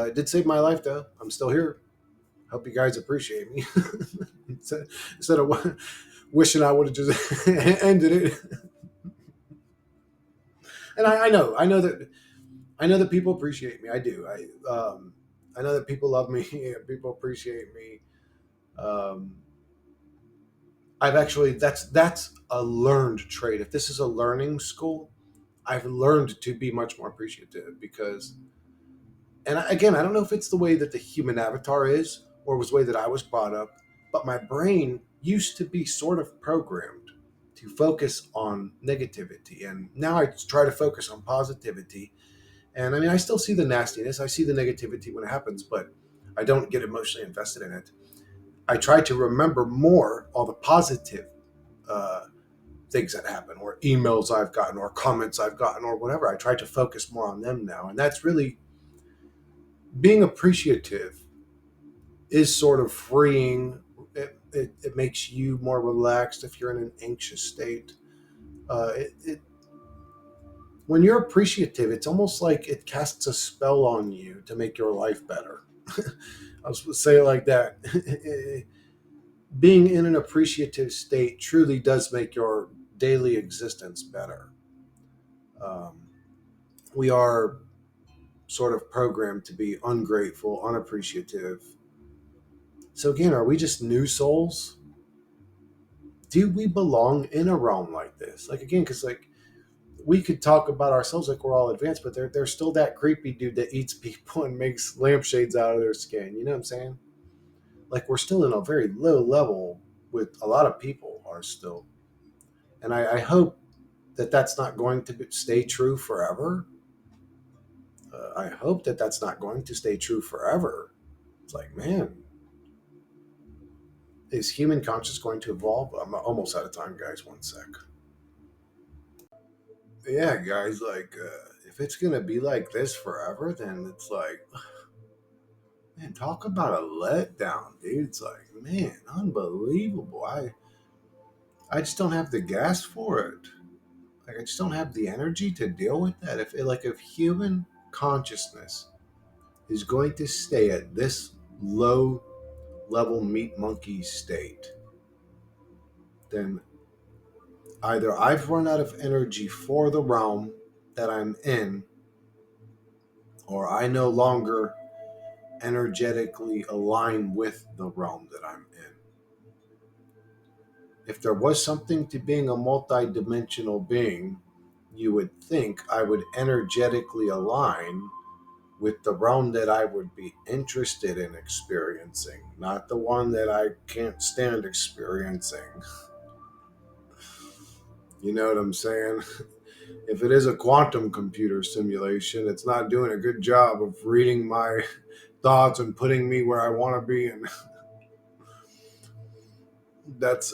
It did save my life, though. I'm still here. Hope you guys appreciate me. Instead of wishing I would have just ended it. And I know that people appreciate me. I do. I know that people love me. People appreciate me. Um, I've actually that's a learned trait. If this is a learning school, I've learned to be much more appreciative because, and again, I don't know if it's the way that the human avatar is or was the way that I was brought up, but my brain used to be sort of programmed to focus on negativity, and now I try to focus on positivity. And I mean, I still see the nastiness, I see the negativity when it happens, but I don't get emotionally invested in it. I try to remember more all the positive uh, things that happen, or emails I've gotten, or comments I've gotten, or whatever. I try to focus more on them now, and that's really being appreciative is sort of freeing. It makes you more relaxed if you're in an anxious state. When you're appreciative, it's almost like it casts a spell on you to make your life better. I'll say it like that. Being in an appreciative state truly does make your daily existence better. Um, we are sort of programmed to be ungrateful, unappreciative. So, again, are we just new souls? Do we belong in a realm like this? Like, again, because, like, we could talk about ourselves like we're all advanced, but there's still that creepy dude that eats people and makes lampshades out of their skin. You know what I'm saying? Like, we're still in a very low level with a lot of people are still. And I hope that that's not going to stay true forever. I hope that that's not going to stay true forever. It's like, man, is human conscious going to evolve? I'm almost out of time, guys. One sec. Yeah, guys, like, if it's going to be like this forever, then it's like, man, talk about a letdown, dude. It's like, man, unbelievable. I just don't have the gas for it. Like, I just don't have the energy to deal with that. If human consciousness is going to stay at this low level meat monkey state, then either I've run out of energy for the realm that I'm in, or I no longer energetically align with the realm that I'm in. If there was something to being a multi-dimensional being, you would think I would energetically align with the realm that I would be interested in experiencing, not the one that I can't stand experiencing. You know what I'm saying? If it is a quantum computer simulation, it's not doing a good job of reading my thoughts and putting me where I want to be. And that's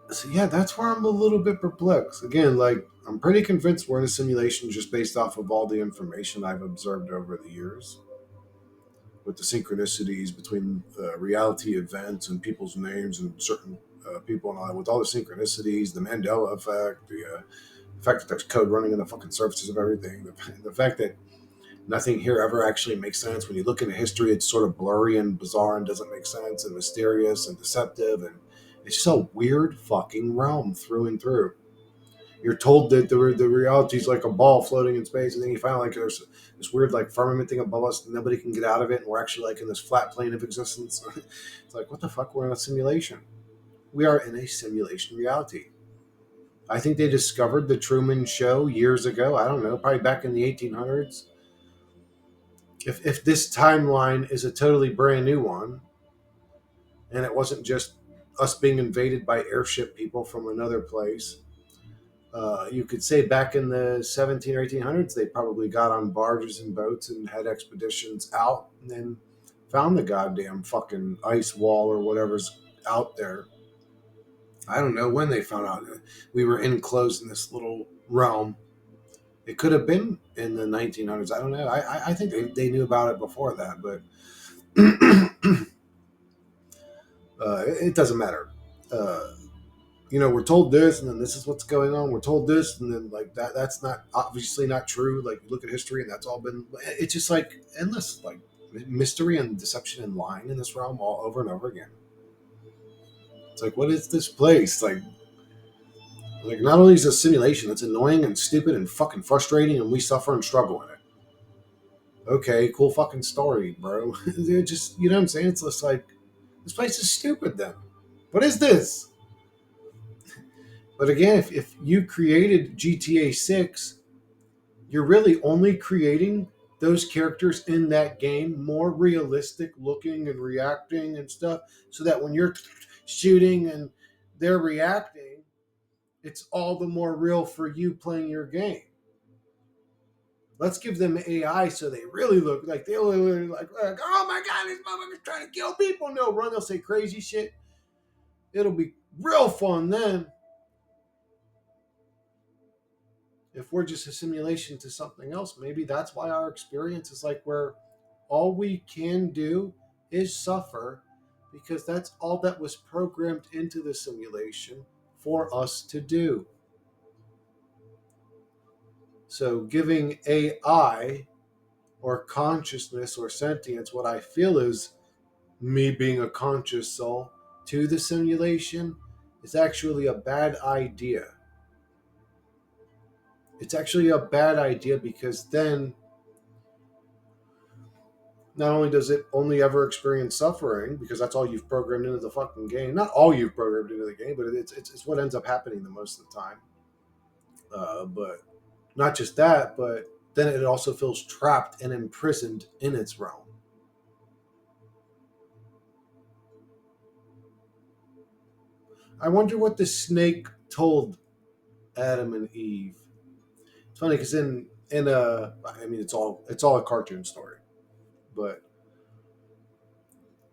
so yeah, that's where I'm a little bit perplexed. Again, like, I'm pretty convinced we're in a simulation just based off of all the information I've observed over the years, with the synchronicities between reality events and people's names and certain people and all that, with all the synchronicities, the Mandela effect, the fact that there's code running in the fucking surfaces of everything, the fact that nothing here ever actually makes sense. When you look into history, it's sort of blurry and bizarre and doesn't make sense and mysterious and deceptive. And it's just a weird fucking realm through and through. You're told that the reality is like a ball floating in space, and then you find like there's this weird like firmament thing above us, and nobody can get out of it, and we're actually like in this flat plane of existence. It's like, what the fuck? We're in a simulation. We are in a simulation reality. I think they discovered the Truman Show years ago. I don't know, probably back in the 1800s. If this timeline is a totally brand new one, and it wasn't just us being invaded by airship people from another place, you could say back in the 17 or 1800s, they probably got on barges and boats and had expeditions out and then found the goddamn fucking ice wall or whatever's out there. I don't know when they found out we were enclosed in this little realm. It could have been in the 1900s. I don't know. I think they knew about it before that, but it doesn't matter. Uh, we're told this, and then this is what's going on. We're told this, and then like that's not obviously not true. Like, you look at history, and that's all been. It's just like endless, like mystery and deception and lying in this realm all over and over again. It's like, what is this place? Like not only is it a simulation, it's annoying and stupid and fucking frustrating, and we suffer and struggle in it. Okay, cool fucking story, bro. It just, you know what I'm saying? It's just like, this place is stupid then. What is this? But again, if you created GTA 6, you're really only creating those characters in that game more realistic looking and reacting and stuff, so that when you're shooting and they're reacting, it's all the more real for you playing your game. Let's give them AI so they really look like they look like oh my god, this motherfucker's trying to kill people. And they'll run, they'll say crazy shit. It'll be real fun then. If we're just a simulation to something else, maybe that's why our experience is like where all we can do is suffer, because that's all that was programmed into the simulation for us to do. So giving AI or consciousness or sentience, what I feel is me being a conscious soul, to the simulation is actually a bad idea. It's actually a bad idea, because then not only does it only ever experience suffering, because that's all you've programmed into the fucking game. Not all you've programmed into the game, but it's what ends up happening the most of the time. But not just that, but then it also feels trapped and imprisoned in its realm. I wonder what the snake told Adam and Eve. It's funny because I mean, it's all a cartoon story, but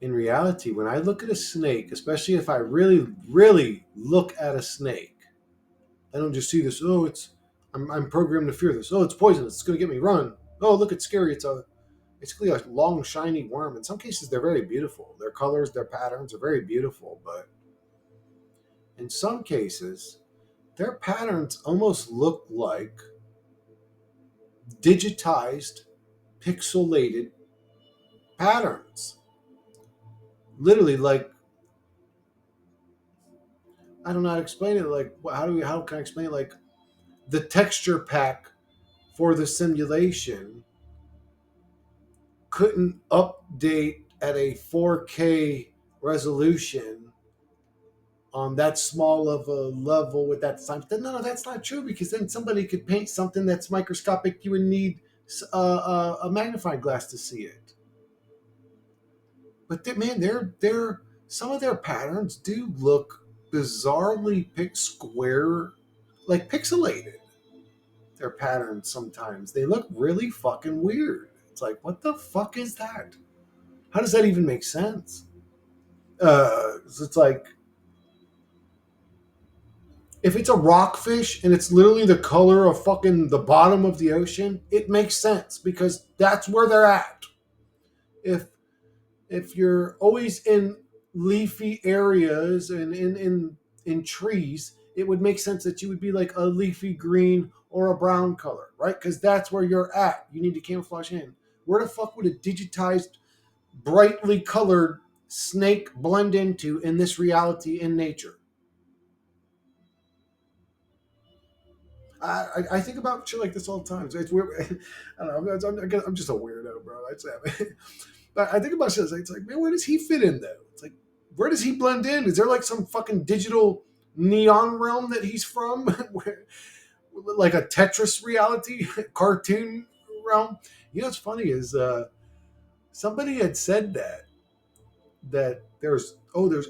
in reality, when I look at a snake, especially if I really, really look at a snake, I don't just see this. Oh, I'm programmed to fear this. Oh, it's poisonous. It's going to get me. Run. Oh, look, it's scary. It's basically a long, shiny worm. In some cases, they're very beautiful. Their colors, their patterns are very beautiful, but in some cases, their patterns almost look like digitized, pixelated patterns. Literally, like, I don't know how to explain it. Like, how can I explain it? Like, the texture pack for the simulation couldn't update at a 4K resolution on that small of a level with that size. No, that's not true, because then somebody could paint something that's microscopic. You would need a magnifying glass to see it. But man, they're some of their patterns do look bizarrely square, like pixelated. Their patterns sometimes they look really fucking weird. It's like, what the fuck is that? How does that even make sense? It's like, if it's a rockfish and it's literally the color of fucking the bottom of the ocean, it makes sense because that's where they're at. If you're always in leafy areas and in trees, it would make sense that you would be like a leafy green or a brown color, right? Because that's where you're at. You need to camouflage in. Where the fuck would a digitized, brightly colored snake blend into in this reality in nature? I think about shit like this all the time. It's weird. I don't know. I'm just a weirdo, bro. But I think about shit. It's like, man, where does he fit in though? It's like, where does he blend in? Is there like some fucking digital neon realm that he's from, where, like a Tetris reality cartoon realm? You know what's funny is somebody had said that there's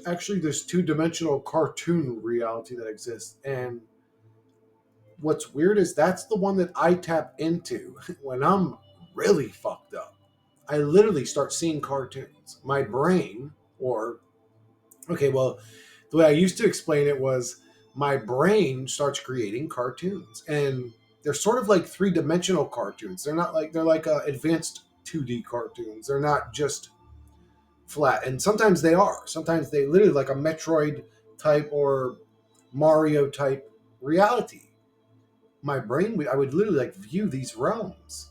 actually this two-dimensional cartoon reality that exists, and what's weird is that's the one that I tap into when I'm really fucked up. I literally start seeing cartoons. My brain, or, okay, well, the way I used to explain it was my brain starts creating cartoons. And they're sort of like three-dimensional cartoons. They're like advanced 2D cartoons. They're not just flat. And sometimes they are. Sometimes they literally like a Metroid type or Mario type reality. My brain, I would literally like view these realms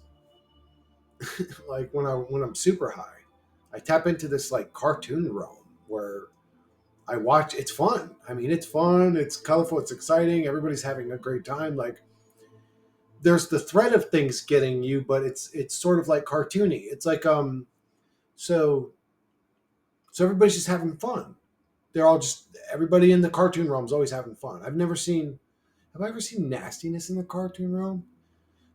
like when I'm super high. I tap into this like cartoon realm where I watch. It's fun. I mean, it's fun. It's colorful. It's exciting. Everybody's having a great time. Like there's the threat of things getting you, but it's sort of like cartoony. It's like so so everybody's just having fun. They're all just everybody in the cartoon realm is always having fun. I've never seen. Have I ever seen nastiness in the cartoon realm?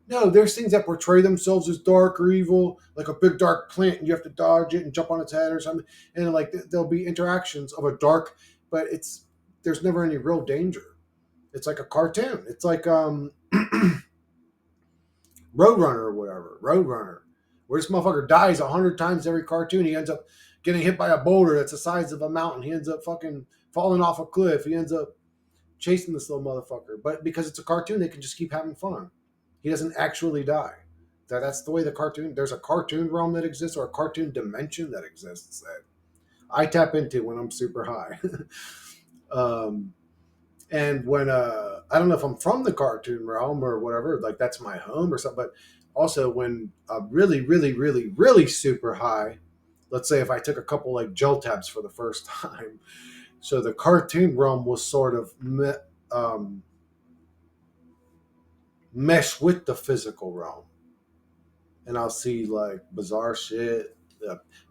No, there's things that portray themselves as dark or evil, like a big dark plant, and you have to dodge it and jump on its head or something. And like there'll be interactions of a dark, but there's never any real danger. It's like a cartoon. It's like Roadrunner or whatever. Roadrunner, where this motherfucker dies 100 times every cartoon. He ends up getting hit by a boulder that's the size of a mountain. He ends up fucking falling off a cliff. He ends up chasing this little motherfucker. But because it's a cartoon, they can just keep having fun. He doesn't actually die. That's the way the cartoon. There's a cartoon realm that exists, or a cartoon dimension that exists that I tap into when I'm super high. um, and when I don't know if I'm from the cartoon realm or whatever, like that's my home or something. But also when I'm really, really, really, really super high. Let's say if I took a couple like gel tabs for the first time, so the cartoon realm was sort of um, mesh with the physical realm, and I'll see like bizarre shit,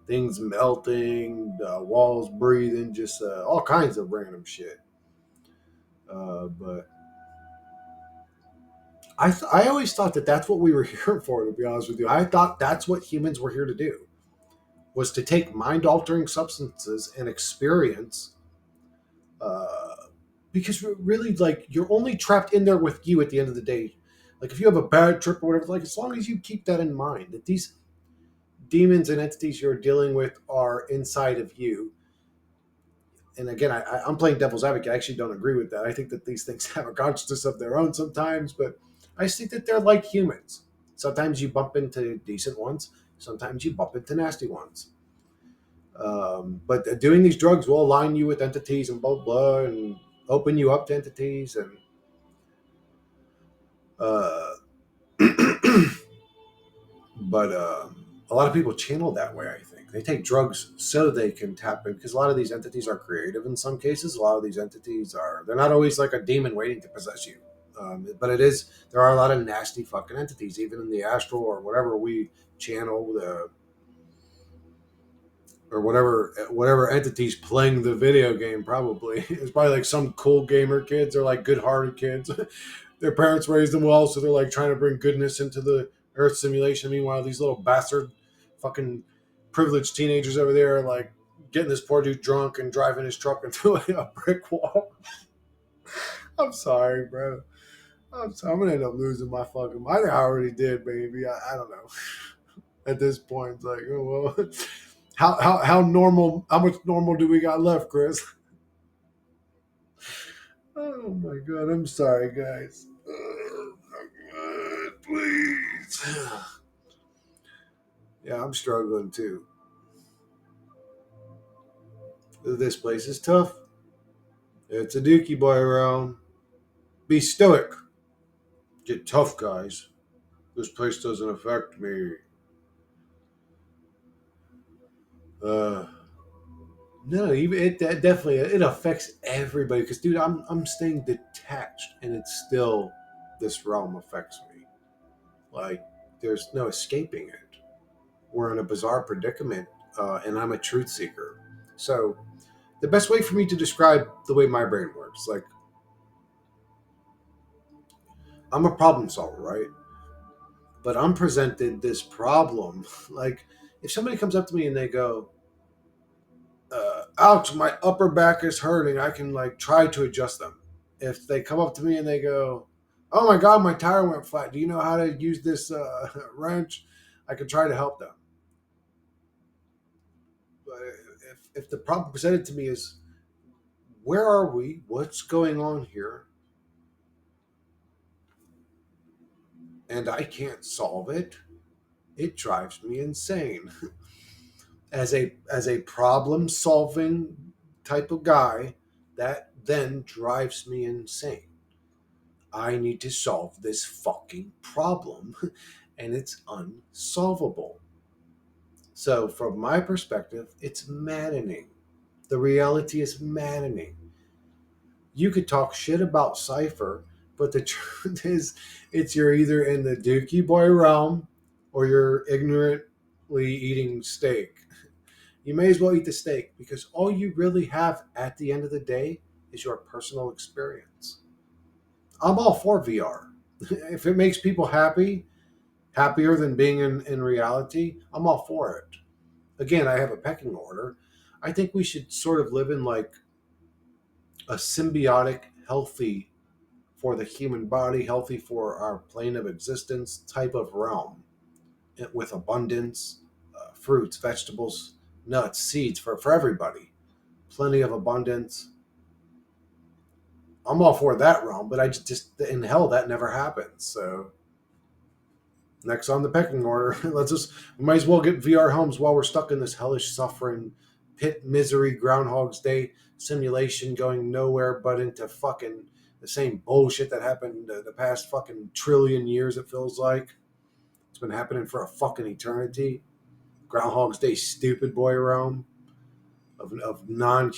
things melting, walls breathing, just all kinds of random shit. But I always thought that that's what we were here for. To be honest with you, I thought that's what humans were here to do, was to take mind altering substances and experience. Uh, because really, like, you're only trapped in there with you at the end of the day. Like if you have a bad trip or whatever, like as long as you keep that in mind, that these demons and entities you're dealing with are inside of you. And again, I'm playing devil's advocate. I actually don't agree with that. I think that these things have a consciousness of their own sometimes, but I think that they're like humans. Sometimes you bump into decent ones, sometimes you bump into nasty ones. But doing these drugs will align you with entities and blah blah, and open you up to entities, and uh, but a lot of people channel that way. I think they take drugs so they can tap in, because a lot of these entities are creative. In some cases, a lot of these entities are, they're not always like a demon waiting to possess you, but there are a lot of nasty fucking entities even in the astral or whatever we channel, the or whatever entities playing the video game. Probably it's probably like some cool gamer kids, or like good hearted kids. Their parents raised them well, so they're like trying to bring goodness into the Earth simulation. Meanwhile, these little bastard, fucking privileged teenagers over there are like getting this poor dude drunk and driving his truck into a brick wall. I'm sorry, bro. I'm gonna end up losing my fucking. I think I already did, baby. I don't know. At this point, it's like, oh, well, how normal? How much normal do we got left, Chris? Oh my god, I'm sorry, guys. Oh my god, please. Yeah, I'm struggling too. This place is tough. It's a dookie boy around. Be stoic. Get tough, guys. This place doesn't affect me. Uh, no, even it that definitely it affects everybody. Because, dude, I'm staying detached, and it's still this realm affects me. Like, there's no escaping it. We're in a bizarre predicament, and I'm a truth seeker. So, the best way for me to describe the way my brain works, like, I'm a problem solver, right? But I'm presented this problem. Like, if somebody comes up to me and they go, ouch, my upper back is hurting, I can like try to adjust them. If they come up to me and they go, oh my God, my tire went flat, do you know how to use this wrench? I can try to help them. But if the problem presented to me is, where are we? What's going on here? And I can't solve it, it drives me insane. As a problem solving type of guy, that then drives me insane. I need to solve this fucking problem, and it's unsolvable. So, from my perspective, it's maddening. The reality is maddening. You could talk shit about Cypher, but the truth is, you're either in the Dookie Boy realm or you're ignorantly eating steak. You may as well eat the steak because all you really have at the end of the day is your personal experience. I'm all for VR. If it makes people happy, happier than being in reality, I'm all for it. Again, I have a pecking order. I think we should sort of live in like a symbiotic, healthy for the human body, healthy for our plane of existence type of realm with abundance, fruits, vegetables, nuts, seeds for everybody. Plenty of abundance. I'm all for that realm, but I just in hell that never happens. So next on the pecking order, we might as well get VR homes while we're stuck in this hellish suffering, pit misery, Groundhog's Day simulation going nowhere but into fucking the same bullshit that happened the past fucking trillion years, it feels like. It's been happening for a fucking eternity. Groundhog's Day stupid boy realm of non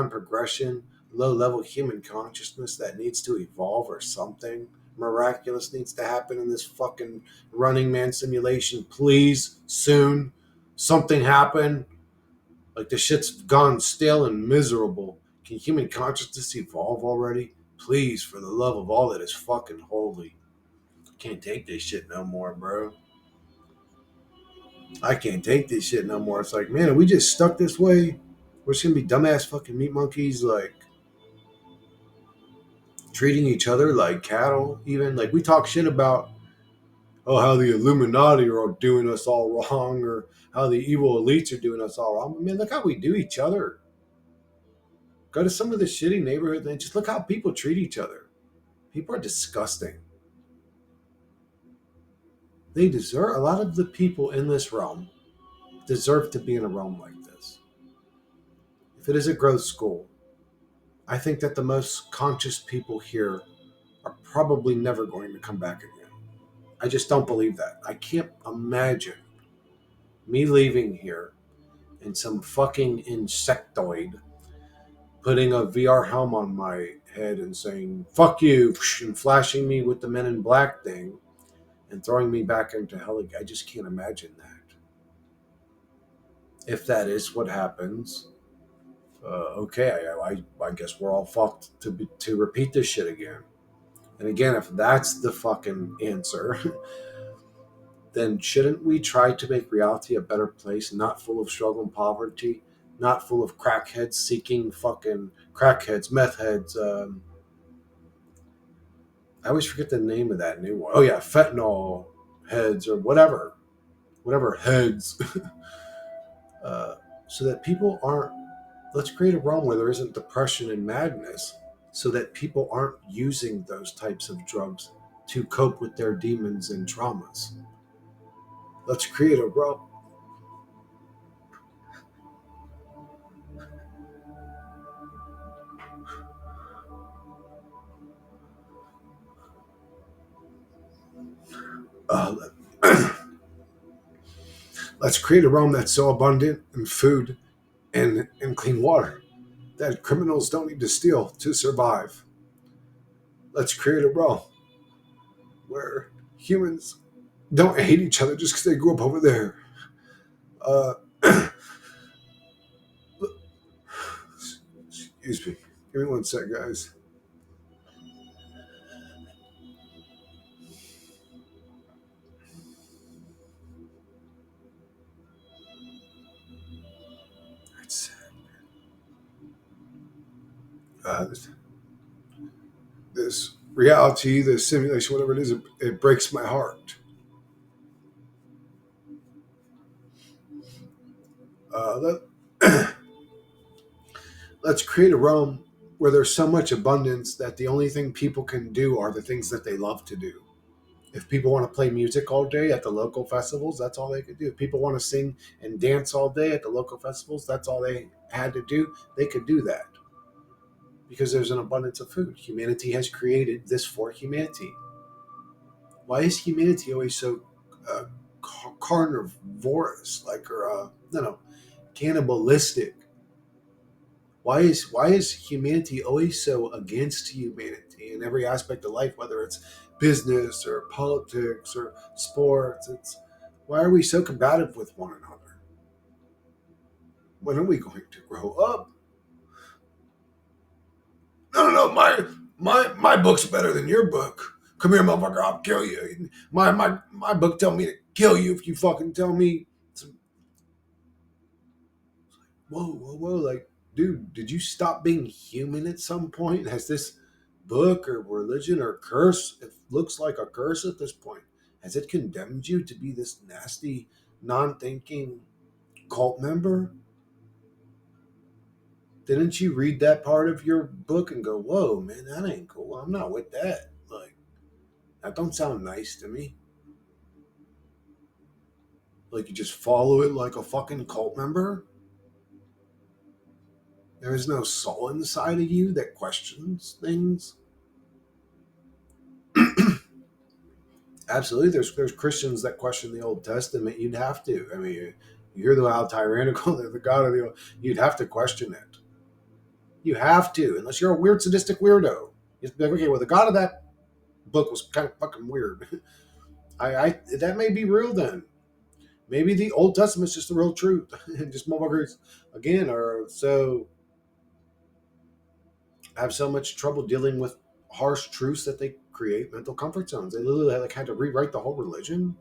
progression, low level human consciousness that needs to evolve or something miraculous needs to happen in this fucking Running Man simulation. Please, soon, something happen. Like the shit's gone stale and miserable. Can human consciousness evolve already? Please, for the love of all that is fucking holy. Can't take this shit no more, bro. I can't take this shit no more. It's like, man, are we just stuck this way? We're just gonna be dumbass fucking meat monkeys, like treating each other like cattle. Even like we talk shit about, oh, how the Illuminati are doing us all wrong, or how the evil elites are doing us all wrong. I mean, look how we do each other. Go to some of the shitty neighborhoods and just look how people treat each other. People are disgusting. They deserve, a lot of the people in this realm deserve to be in a realm like this. If it is a growth school, I think that the most conscious people here are probably never going to come back again. I just don't believe that. I can't imagine me leaving here and some fucking insectoid putting a VR helm on my head and saying, fuck you, and flashing me with the Men in Black thing and throwing me back into hell. I just can't imagine that. If that is what happens, okay, I guess we're all fucked to repeat this shit again. And again, if that's the fucking answer, then shouldn't we try to make reality a better place, not full of struggle and poverty, not full of crackheads seeking fucking crackheads, meth heads. I always forget the name of that new one. Oh yeah, fentanyl heads or whatever heads. uh, so that people aren't. Let's create a realm where there isn't depression and madness, so that people aren't using those types of drugs to cope with their demons and traumas. Let's create a realm. Uh, let's create a realm that's so abundant in food and clean water that criminals don't need to steal to survive. Let's create a realm where humans don't hate each other just because they grew up over there. Uh, excuse me. Give me one sec, guys. It's, this, this reality, this simulation, whatever it is, it breaks my heart. Let, let's create a realm where there's so much abundance that the only thing people can do are the things that they love to do. If people want to play music all day at the local festivals, that's all they could do. If people want to sing and dance all day at the local festivals, that's all they had to do. They could do that because there's an abundance of food. Humanity has created this for humanity. Why is humanity always so uh, carnivorous, like or no, cannibalistic? Why is humanity always so against humanity in every aspect of life, whether it's business or politics or sports? It's why are we so combative with one another? When are we going to grow up? No, my book's better than your book. Come here, motherfucker, I'll kill you. My book tell me to kill you if you fucking tell me. Whoa, like, dude, did you stop being human at some point? Has this book or religion or curse, it looks like a curse at this point, has it condemned you to be this nasty, non-thinking cult member? Didn't you read that part of your book and go, whoa, man, that ain't cool. I'm not with that. Like, that don't sound nice to me. Like, you just follow it like a fucking cult member? There is no soul inside of you that questions things? Absolutely, there's Christians that question the Old Testament. You'd have to. I mean, you hear the how tyrannical the God of the. You'd have to question it. You have to, unless you're a weird sadistic weirdo. You have to be like, okay, well, the God of that book was kind of fucking weird. I that may be real then. Maybe the Old Testament's just the real truth, and just motherfuckers again are so have so much trouble dealing with harsh truths that they create mental comfort zones. They literally like had to rewrite the whole religion.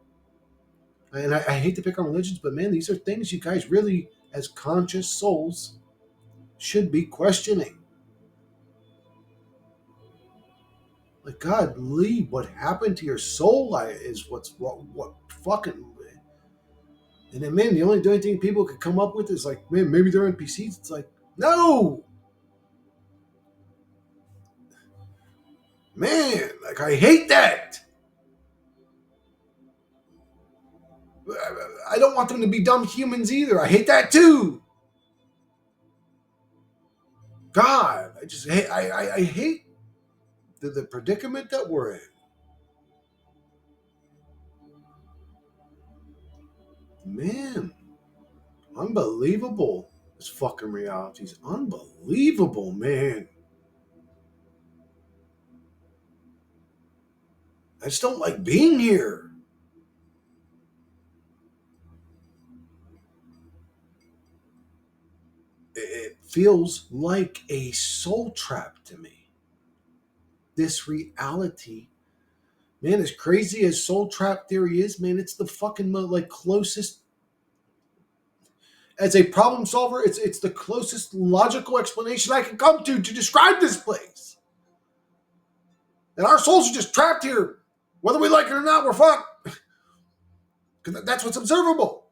And I hate to pick on religions, but man, these are things you guys really, as conscious souls, should be questioning. Like, God, Lee, what happened to your soul is what fucking. And then, man, the only thing people could come up with is like, man, maybe they're NPCs. It's like, no, man, like I hate that. I don't want them to be dumb humans either. I hate that too. God, I just hate. I hate the predicament that we're in. Man, unbelievable. This fucking reality is unbelievable, man. I just don't like being here. It feels like a soul trap to me. This reality, man, as crazy as soul trap theory is, man, it's the fucking like closest as a problem solver. It's the closest logical explanation I can come to describe this place. And our souls are just trapped here, whether we like it or not. We're fucked because that's what's observable.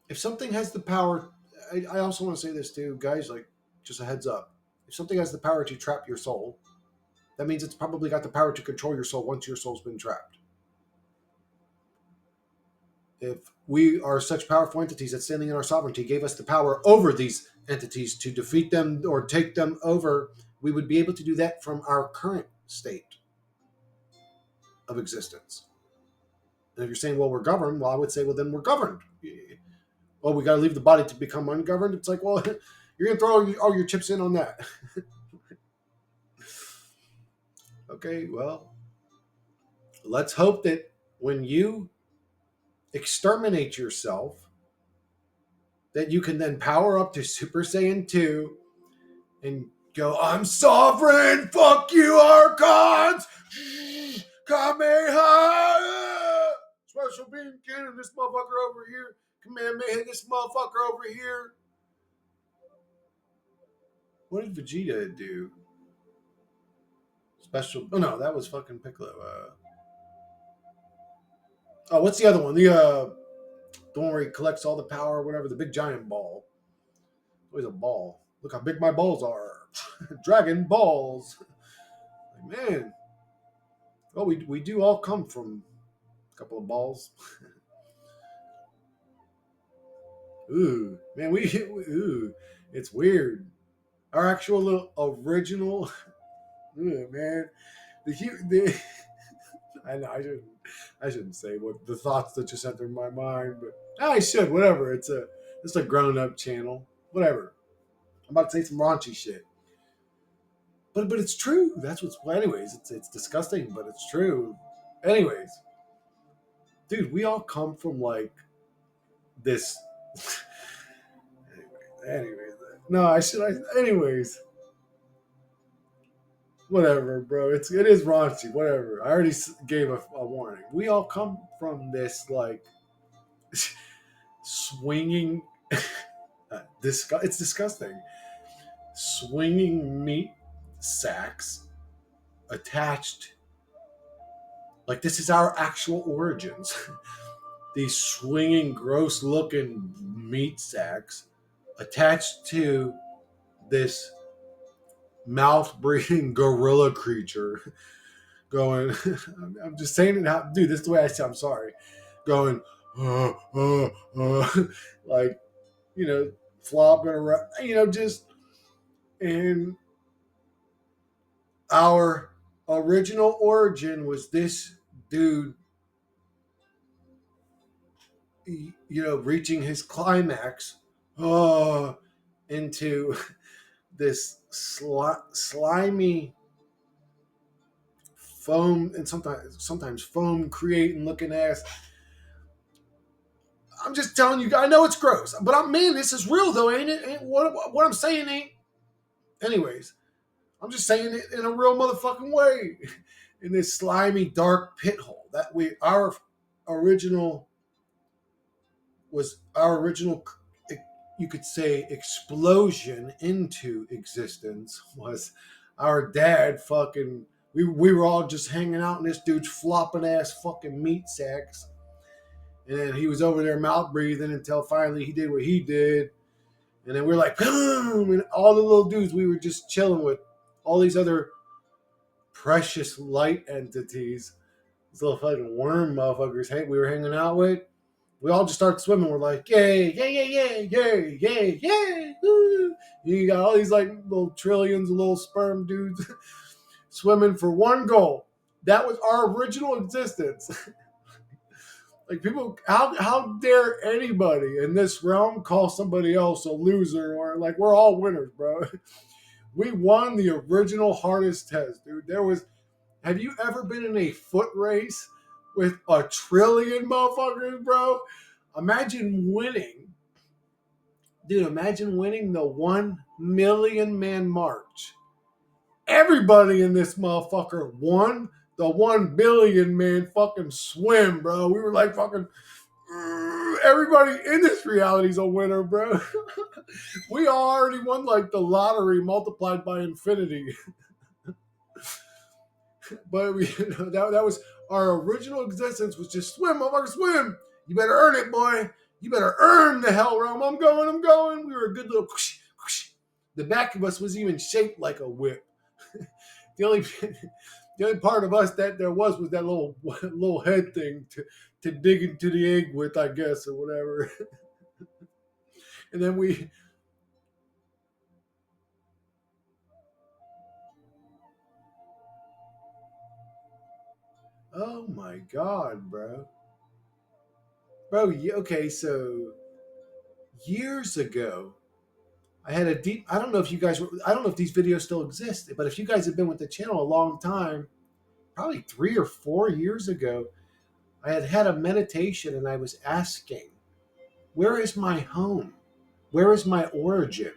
If something has the power, I also want to say this too, guys, like just a heads up. If something has the power to trap your soul, that means it's probably got the power to control your soul once your soul's been trapped. If we are such powerful entities that standing in our sovereignty gave us the power over these entities to defeat them or take them over, we would be able to do that from our current state of existence. And if you're saying, well, we're governed, well, I would say, well, then we're governed. Oh, we got to leave the body to become ungoverned. It's like, well, you're going to throw all your chips in on that. Okay, well, let's hope that when you exterminate yourself, that you can then power up to Super Saiyan 2 and go, I'm sovereign, fuck you, Archons! Kamehameha! Special beam cannon, this motherfucker over here. Kamehameha, this motherfucker over here. What did Vegeta do? Special. Oh no, that was fucking Piccolo. What's the other one? The one where he collects all the power or whatever, the big giant ball. Always a ball. Look how big my balls are. Dragon balls. Like, man. Well, we do all come from a couple of balls. Ooh, man, ooh, it's weird. Our actual original, ooh, man, I know I shouldn't say what the thoughts that just entered my mind, but I should. Whatever. It's a grown up channel. Whatever. I'm about to say some raunchy shit, but it's true. That's what's. Well, anyways, it's disgusting, but it's true. Anyways, dude, we all come from like this. anyways, no, anyways. Whatever, bro. It is raunchy. Whatever. I already gave a warning. We all come from this like swinging. It's disgusting. Swinging meat sacks attached. Like this is our actual origins. These swinging, gross-looking meat sacks attached to this mouth-breathing gorilla creature going, I'm just saying it how, dude, this is the way I say, I'm sorry, going, like, flopping around, just, and our original origin was this dude, reaching his climax, into this slimy foam, and sometimes foam creating looking ass. I'm just telling you, I know it's gross, but man, this is real though, ain't it? Ain't what I'm saying ain't. Anyways, I'm just saying it in a real motherfucking way. In this slimy, dark pit hole that our original, you could say, explosion into existence was our dad fucking. We were all just hanging out in this dude's flopping ass fucking meat sacks. And then he was over there mouth breathing until finally he did what he did. And then we're like, boom! And all the little dudes we were just chilling with, all these other precious light entities, these little fucking worm motherfuckers we were hanging out with, we all just started swimming. We're like, yay, yay, yay, yay, yay, yay, yay, woo! You got all these like little trillions of little sperm dudes swimming for one goal. That was our original existence. Like people, how dare anybody in this realm call somebody else a loser, or like we're all winners, bro. We won the original hardest test, dude. Have you ever been in a foot race with a trillion motherfuckers, bro? Imagine winning. Dude, imagine winning the 1 million man march. Everybody in this motherfucker won the 1 billion man fucking swim, bro. We were like fucking, everybody in this reality's a winner, bro. We already won like the lottery multiplied by infinity. But that was our original existence, was just swim, motherfucker, swim. You better earn it, boy. You better earn the hell realm. I'm going. We were a good little whoosh, whoosh. The back of us was even shaped like a whip. The only part of us that there was that little head thing to dig into the egg with, I guess, or whatever. And then God, bro. Bro, okay, so years ago, I had a deep. I don't know if you guys were. I don't know if these videos still exist, but if you guys have been with the channel a long time, probably 3 or 4 years ago, I had had a meditation and I was asking, where is my home? Where is my origin?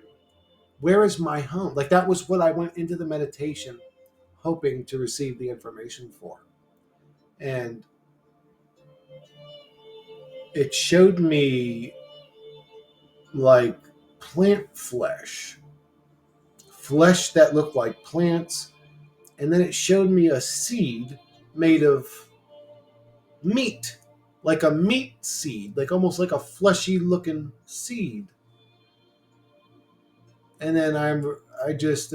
Where is my home? Like that was what I went into the meditation hoping to receive the information for. And it showed me like plant flesh that looked like plants. And then it showed me a seed made of meat, like a meat seed, like almost like a fleshy looking seed. And then I just,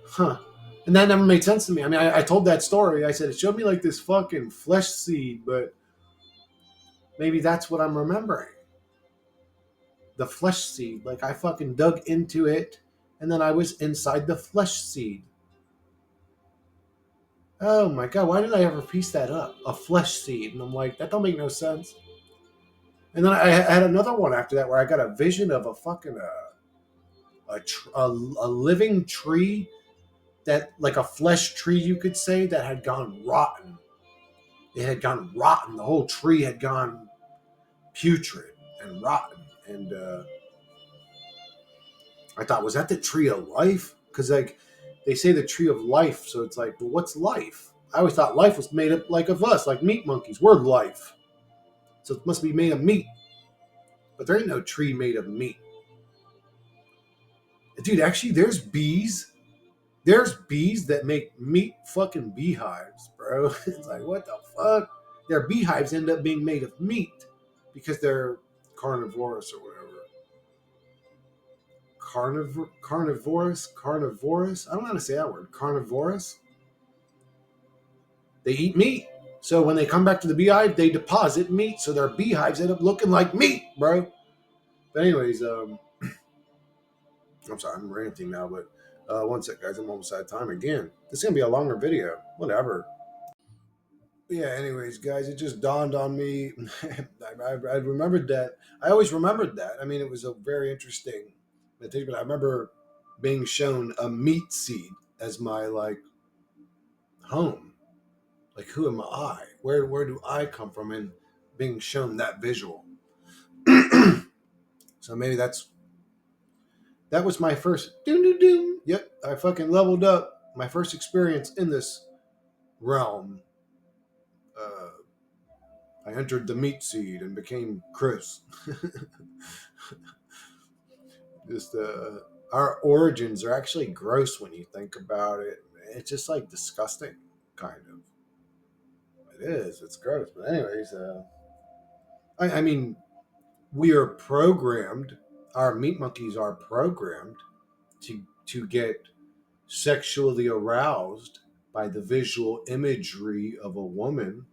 huh. And that never made sense to me. I mean, I told that story. I said, it showed me like this fucking flesh seed, but maybe that's what I'm remembering. The flesh seed. Like I fucking dug into it and then I was inside the flesh seed. Oh my God, why did I ever piece that up? A flesh seed. And I'm like, that don't make no sense. And then I had another one after that where I got a vision of a fucking a living tree that, like a flesh tree, you could say, that had gone rotten. It had gone rotten. The whole tree had gone putrid and rotten. And I thought, was that the tree of life? Because like they say the tree of life, so it's like, well, what's life? I always thought life was made up like of us, like meat monkeys. We're life, so it must be made of meat. But there ain't no tree made of meat. Dude, actually, there's bees. There's bees that make meat fucking beehives, bro. It's like, what the fuck? Their beehives end up being made of meat because they're carnivorous or whatever. Carnivorous? I don't know how to say that word. Carnivorous? They eat meat. So when they come back to the beehive, they deposit meat. So their beehives end up looking like meat, bro. But anyways, I'm sorry, I'm ranting now, but one sec, guys. I'm almost out of time again. This is going to be a longer video. Whatever. Yeah, anyways, guys, it just dawned on me. I remembered that. I always remembered that. I mean, it was a very interesting meditation, but I remember being shown a meat seed as my, like, home. Like, who am I? Where do I come from? And being shown that visual. So maybe that was my first doom doom doom. Yep, I fucking leveled up. My first experience in this realm. Uh, I entered the meat seed and became Chris. Just our origins are actually gross when you think about it. It's just like disgusting, kind of. It is. It's gross. But anyways, I mean, we are programmed. Our meat monkeys are programmed to get sexually aroused by the visual imagery of a woman,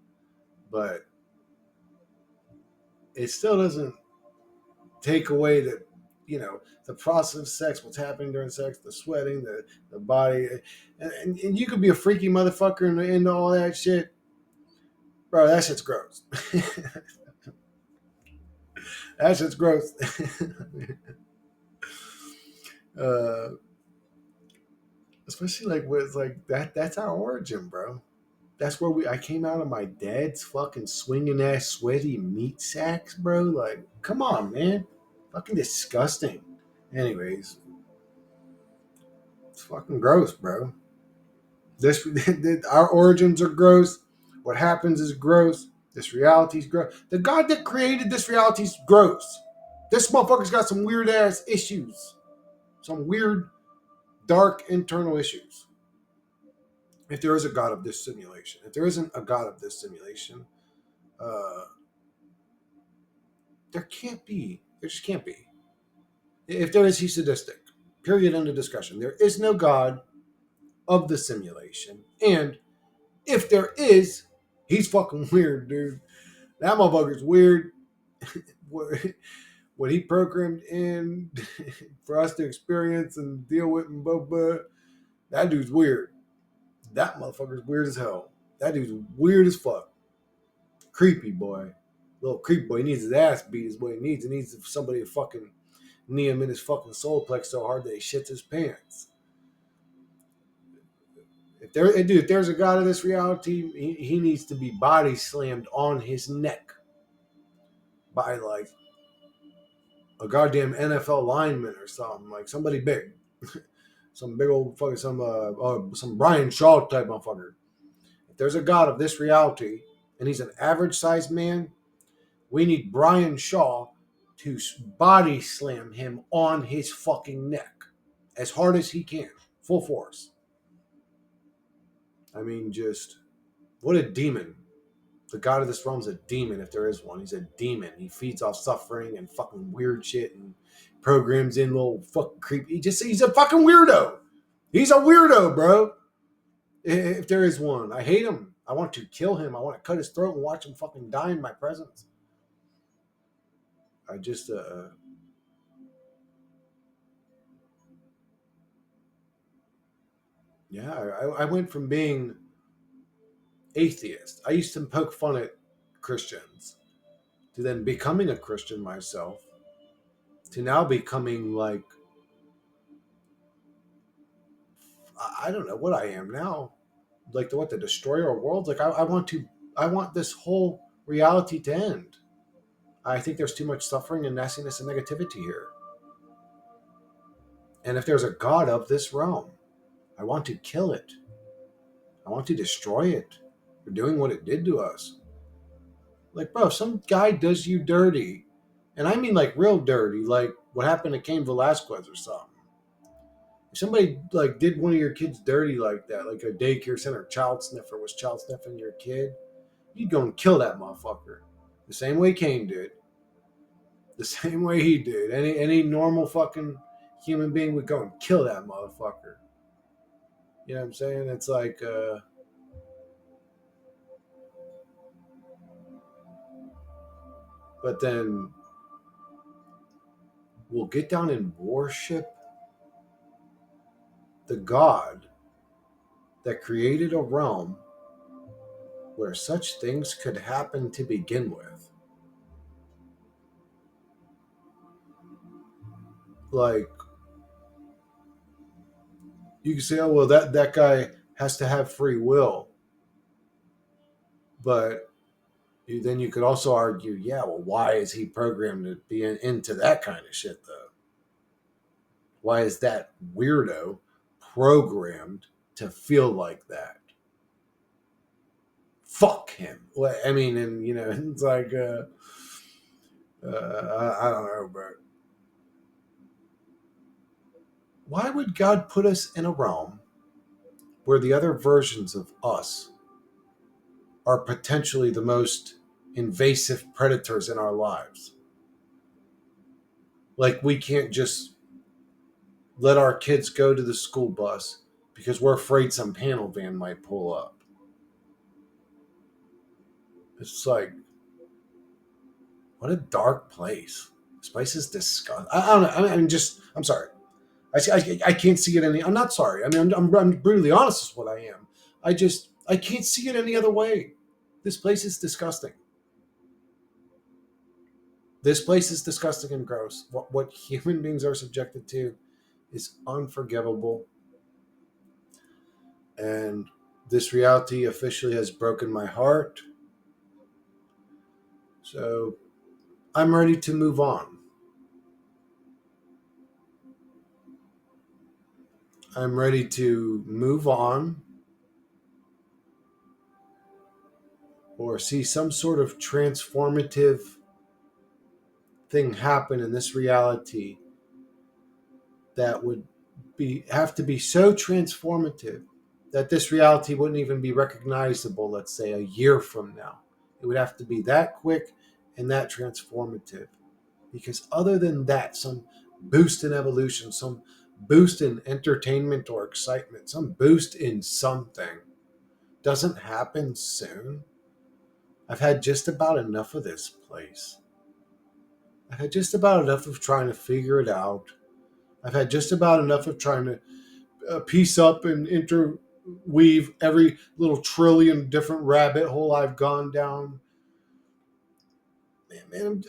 but it still doesn't take away the process of sex, what's happening during sex, the sweating, the body, and you could be a freaky motherfucker into all that shit, bro. That shit's gross. That shit's gross. uh, Especially like where it's like that. That's our origin, bro. That's where I came out of my dad's fucking swinging ass sweaty meat sacks, bro. Like, come on, man. Fucking disgusting. Anyways, it's fucking gross, bro. This our origins are gross. What happens is gross. This reality's gross. The God that created this reality's gross. This motherfucker's got some weird ass issues. Some weird, dark internal issues. If there is a God of this simulation. If there isn't a God of this simulation, uh, there can't be. There just can't be. If there is, he's sadistic. Period. End of discussion. There is no God of the simulation. And if there is, he's fucking weird, dude. That motherfucker's weird. What he programmed in for us to experience and deal with and blah, blah, that dude's weird. That motherfucker's weird as hell. That dude's weird as fuck. Creepy boy. Little creepy boy. He needs his ass beat is what he needs. He needs somebody to fucking knee him in his fucking solar plex so hard that he shits his pants. If there's a God of this reality, he needs to be body slammed on his neck by like a goddamn NFL lineman or something, like somebody big, some big old fucking some Brian Shaw type motherfucker. If there's a God of this reality and he's an average sized man, we need Brian Shaw to body slam him on his fucking neck as hard as he can, full force. I mean, just what a demon. The God of this realm's a demon if there is one. He's a demon. He feeds off suffering and fucking weird shit and programs in little fucking creepy. He's a fucking weirdo. He's a weirdo, bro. If there is one. I hate him. I want to kill him. I want to cut his throat and watch him fucking die in my presence. I just yeah, I went from being atheist. I used to poke fun at Christians to then becoming a Christian myself to now becoming like I don't know what I am now. Like the destroyer of worlds. Like I want this whole reality to end. I think there's too much suffering and nastiness and negativity here. And if there's a God of this realm, I want to kill it. I want to destroy it for doing what it did to us. Like, bro, if some guy does you dirty, and I mean like real dirty, like what happened to Cain Velasquez or something. If somebody like did one of your kids dirty like that, like a daycare center child sniffer was child sniffing your kid, you'd go and kill that motherfucker. The same way Cain did. The same way he did. Any normal fucking human being would go and kill that motherfucker. You know what I'm saying? It's like but then we'll get down and worship the God that created a realm where such things could happen to begin with. Like, you can say, oh, well, that guy has to have free will. But then you could also argue, yeah, well, why is he programmed to be into that kind of shit, though? Why is that weirdo programmed to feel like that? Fuck him. I mean, and, you know, it's like, I don't know, but why would God put us in a realm where the other versions of us are potentially the most invasive predators in our lives? Like, we can't just let our kids go to the school bus because we're afraid some panel van might pull up. It's like, what a dark place. This place is disgusting. I don't know. I'm sorry. I can't see it any. I'm not sorry. I mean, I'm brutally honest with what I am. I can't see it any other way. This place is disgusting. This place is disgusting and gross. What human beings are subjected to is unforgivable. And this reality officially has broken my heart. So I'm ready to move on. I'm ready to move on or see some sort of transformative thing happen in this reality that would have to be so transformative that this reality wouldn't even be recognizable, let's say, a year from now. It would have to be that quick and that transformative. Because other than that, some boost in evolution, some boost in entertainment or excitement, some boost in something doesn't happen soon. I've had just about enough of this place. I've had just about enough of trying to figure it out. I've had just about enough of trying to piece up and weave every little trillion different rabbit hole I've gone down. Man,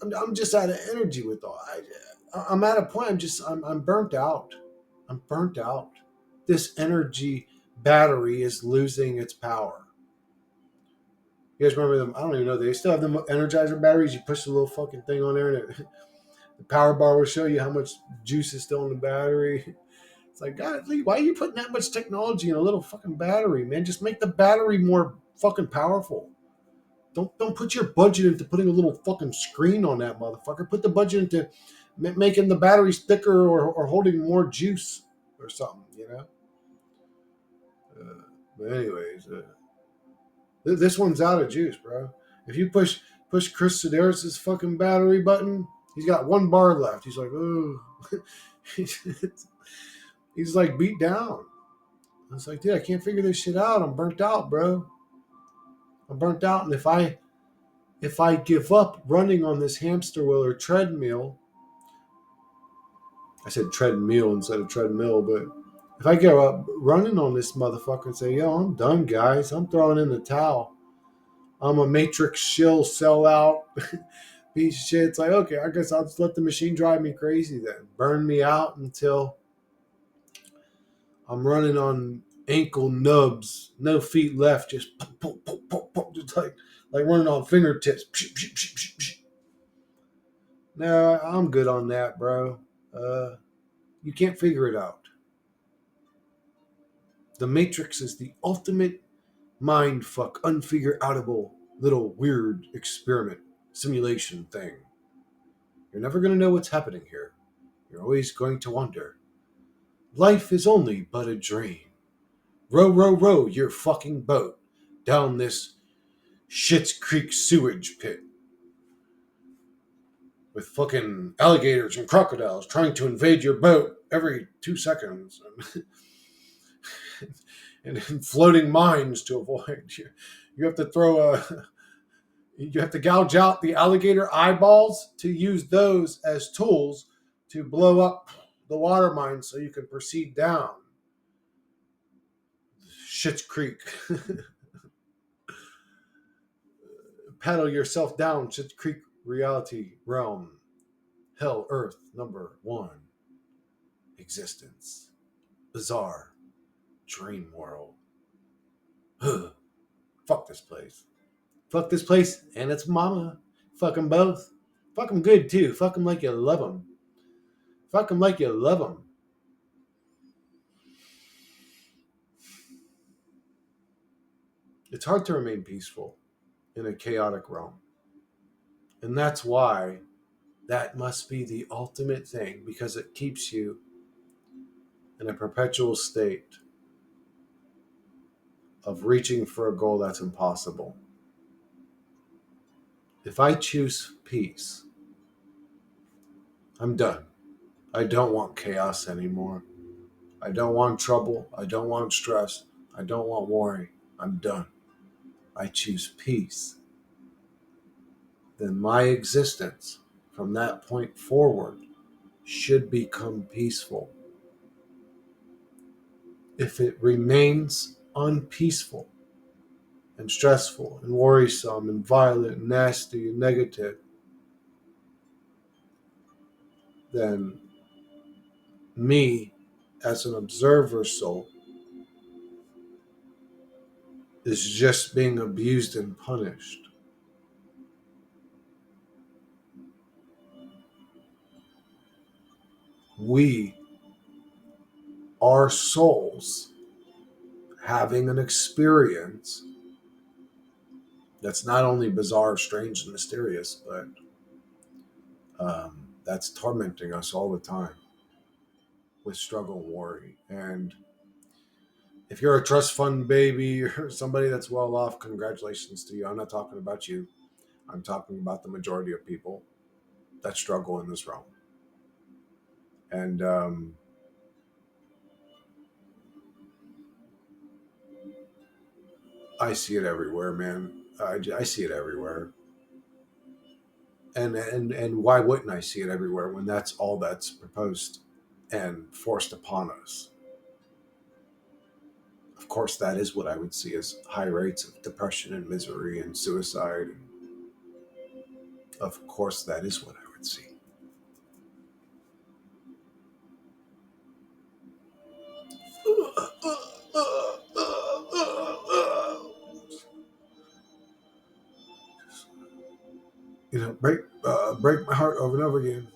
I'm just out of energy with all. I'm at a point. I'm burnt out. I'm burnt out. This energy battery is losing its power. You guys remember them? I don't even know. They still have them Energizer batteries. You push the little fucking thing on there, and the power bar will show you how much juice is still in the battery. It's like, God, why are you putting that much technology in a little fucking battery, man? Just make the battery more fucking powerful. Don't put your budget into putting a little fucking screen on that motherfucker. Put the budget into making the batteries thicker or holding more juice or something, you know. But anyways, this one's out of juice, bro. If you push Chris Sedaris' fucking battery button, he's got one bar left. He's like, oh, he's like beat down. I was like, dude, I can't figure this shit out. I'm burnt out, bro. I'm burnt out, and if I give up running on this hamster wheel or treadmill, I said treadmill instead of treadmill, but if I give up running on this motherfucker and say, yo, I'm done, guys. I'm throwing in the towel. I'm a matrix shill sellout piece of shit. It's like, okay, I guess I'll just let the machine drive me crazy then. Burn me out until I'm running on ankle nubs, no feet left, just pop, pop, pop, pop, pop, just like running on fingertips. No, I'm good on that, bro. You can't figure it out. The Matrix is the ultimate mind fuck, unfigure outable little weird experiment simulation thing. You're never going to know what's happening here. You're always going to wonder. Life is only but a dream. Row, row, row your fucking boat down this Schitt's Creek sewage pit with fucking alligators and crocodiles trying to invade your boat every 2 seconds. And floating mines to avoid. You have to you have to gouge out the alligator eyeballs to use those as tools to blow up the water mine so you can proceed down Schitt's Creek. Paddle yourself down Schitt's Creek reality realm. Hell Earth number 1. Existence. Bizarre. Dream world. Fuck this place. Fuck this place and its mama. Fuck them both. Fuck them good too. Fuck them like you love them. Fuck them like you love them. It's hard to remain peaceful in a chaotic realm. And that's why that must be the ultimate thing, because it keeps you in a perpetual state of reaching for a goal that's impossible. If I choose peace, I'm done. I don't want chaos anymore. I don't want trouble. I don't want stress. I don't want worry. I'm done. I choose peace. Then my existence from that point forward should become peaceful. If it remains unpeaceful and stressful and worrisome and violent and nasty and negative, then me as an observer soul is just being abused and punished. We are souls having an experience that's not only bizarre, strange, and mysterious, but that's tormenting us all the time with struggle and worry. And if you're a trust fund baby or somebody that's well off, congratulations to you. I'm not talking about you. I'm talking about the majority of people that struggle in this realm. And I see it everywhere, man. I see it everywhere. And why wouldn't I see it everywhere when that's all that's proposed and forced upon us? course, that is what I would see as high rates of depression and misery and suicide. Of course, that is what I would see. Break my heart over and over again.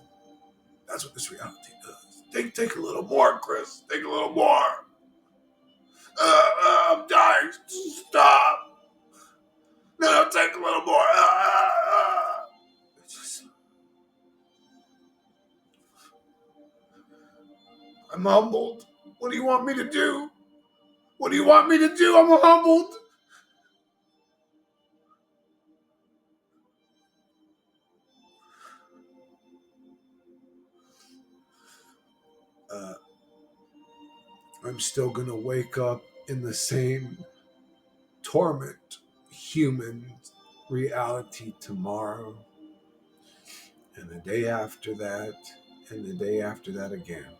That's what this reality does. Take a little more, Chris. Take a little more. I'm dying. Stop. No, take a little more. It's just, I'm humbled. What do you want me to do? What do you want me to do? I'm humbled. I'm still going to wake up in the same torment, human reality tomorrow, and the day after that, and the day after that again.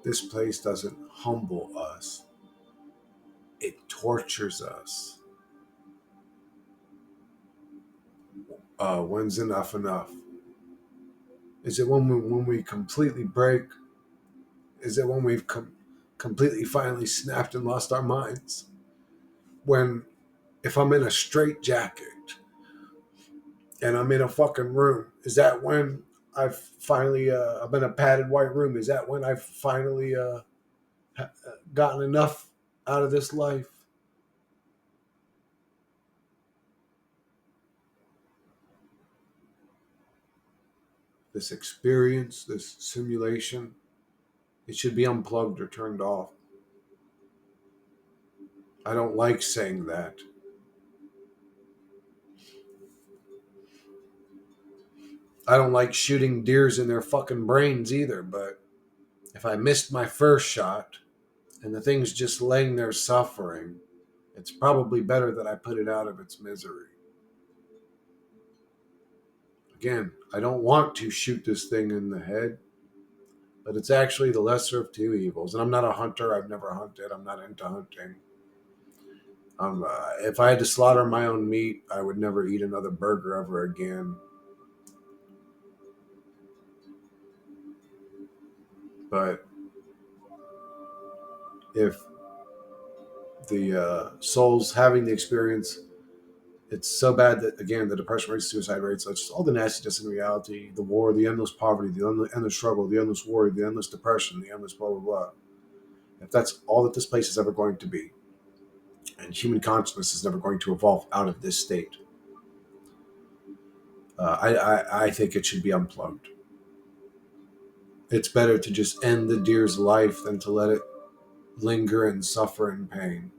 This place doesn't humble us, it tortures us. When's enough enough? Is it when we completely break? Is it when we've completely finally snapped and lost our minds? When, if I'm in a straitjacket and I'm in a fucking room, is that when I've finally, I'm in a padded white room, is that when I've finally gotten enough out of this life? This experience, this simulation, it should be unplugged or turned off. I don't like saying that. I don't like shooting deers in their fucking brains either, but if I missed my first shot and the thing's just laying there suffering, it's probably better that I put it out of its misery. Again, I don't want to shoot this thing in the head, but it's actually the lesser of two evils. And I'm not a hunter. I've never hunted. I'm not into hunting. If I had to slaughter my own meat, I would never eat another burger ever again. But if the soul's having the experience, it's so bad that, again, the depression rates, suicide rates, so just all the nastiness in reality, the war, the endless poverty, the endless struggle, the endless worry, the endless depression, the endless blah, blah, blah. If that's all that this place is ever going to be, and human consciousness is never going to evolve out of this state, I think it should be unplugged. It's better to just end the deer's life than to let it linger and suffer in pain.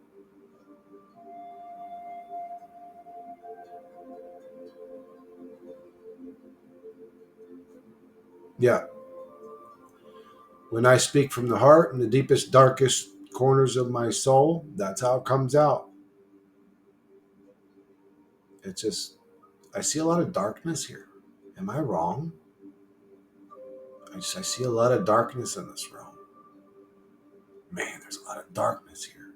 Yeah. When I speak from the heart in the deepest, darkest corners of my soul, that's how it comes out. It's just, I see a lot of darkness here. Am I wrong? I see a lot of darkness in this realm. Man, there's a lot of darkness here.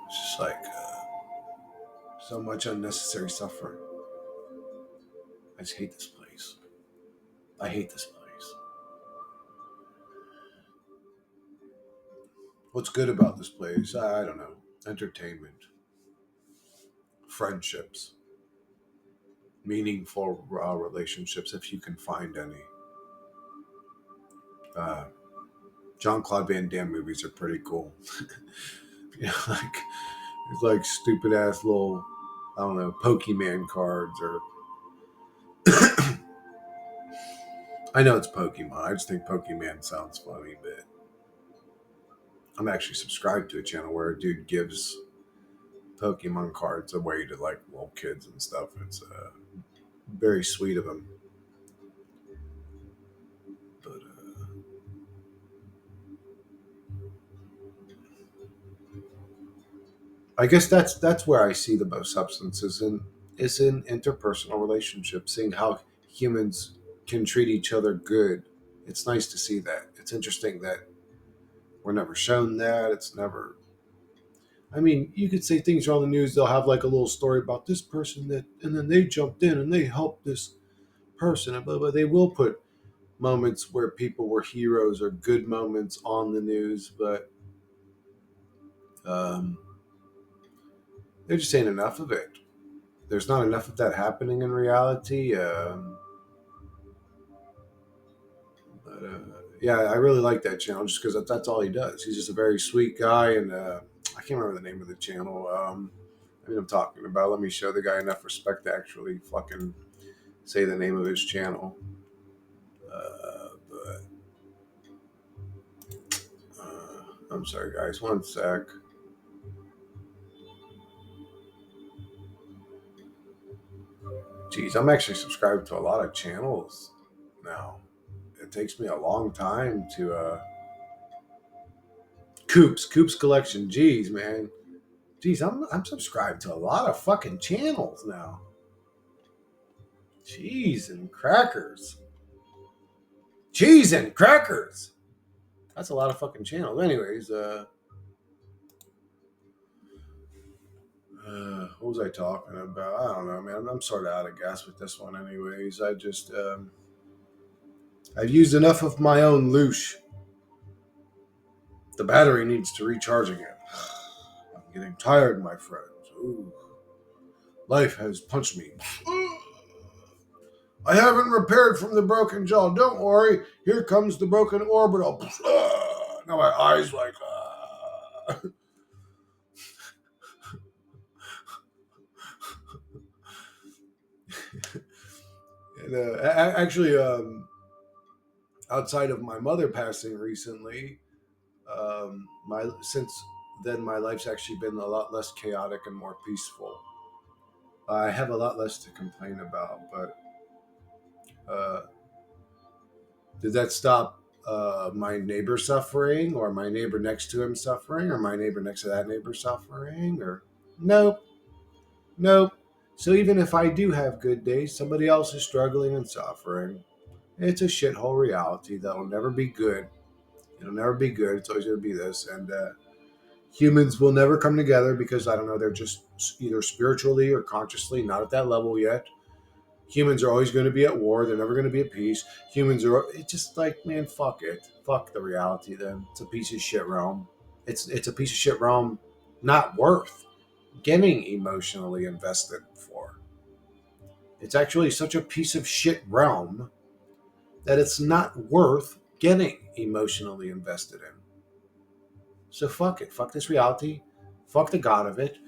It's just like so much unnecessary suffering. I just hate this place. I hate this place. What's good about this place? I don't know. Entertainment, friendships, meaningful relationships, if you can find any. Jean-Claude Van Damme movies are pretty cool. It's like stupid ass little, I don't know, Pokemon cards or. I know it's Pokemon. I just think Pokemon sounds funny, but I'm actually subscribed to a channel where a dude gives Pokemon cards away to like little kids and stuff. It's very sweet of him. But I guess that's where I see the most substance is in interpersonal relationships, seeing how humans can treat each other good. It's nice to see that. It's interesting that we're never shown that. It's never. I mean, you could say things are on the news. They'll have like a little story about this person that, and then they jumped in and they helped this person. But they will put moments where people were heroes or good moments on the news, but um, there just ain't enough of it. There's not enough of that happening in reality. But yeah, I really like that channel just because that's all he does. He's just a very sweet guy, and I can't remember the name of the channel. I mean, I'm talking about. Let me show the guy enough respect to actually fucking say the name of his channel. But I'm sorry, guys. One sec. Geez, I'm actually subscribed to a lot of channels now. It takes me a long time to Coops Collection. Geez, man. Geez, I'm subscribed to a lot of fucking channels now. Cheese and crackers. Cheese and crackers. That's a lot of fucking channels. Anyways, what was I talking about? I don't know, man. I'm sort of out of gas with this one. Anyways, I've used enough of my own Loosh. The battery needs to recharge again. I'm getting tired, my friends. Ooh. Life has punched me. I haven't repaired from the broken jaw. Don't worry. Here comes the broken orbital. Now my eyes like. And actually, outside of my mother passing recently, my since then my life's actually been a lot less chaotic and more peaceful. I have a lot less to complain about, but uh, did that stop my neighbor suffering, or my neighbor next to him suffering, or my neighbor next to that neighbor suffering? Or nope, nope. So even if I do have good days, somebody else is struggling and suffering. It's a shithole reality that'll never be good. It'll never be good. It's always going to be this, and humans will never come together because I don't know. They're just either spiritually or consciously not at that level yet. Humans are always going to be at war. They're never going to be at peace. Humans are. It's just like, man, fuck it. Fuck the reality. Then it's a piece of shit realm. It's a piece of shit realm, not worth getting emotionally invested for. It's actually such a piece of shit realm that it's not worth getting emotionally invested in. So fuck it. Fuck this reality. Fuck the god of it.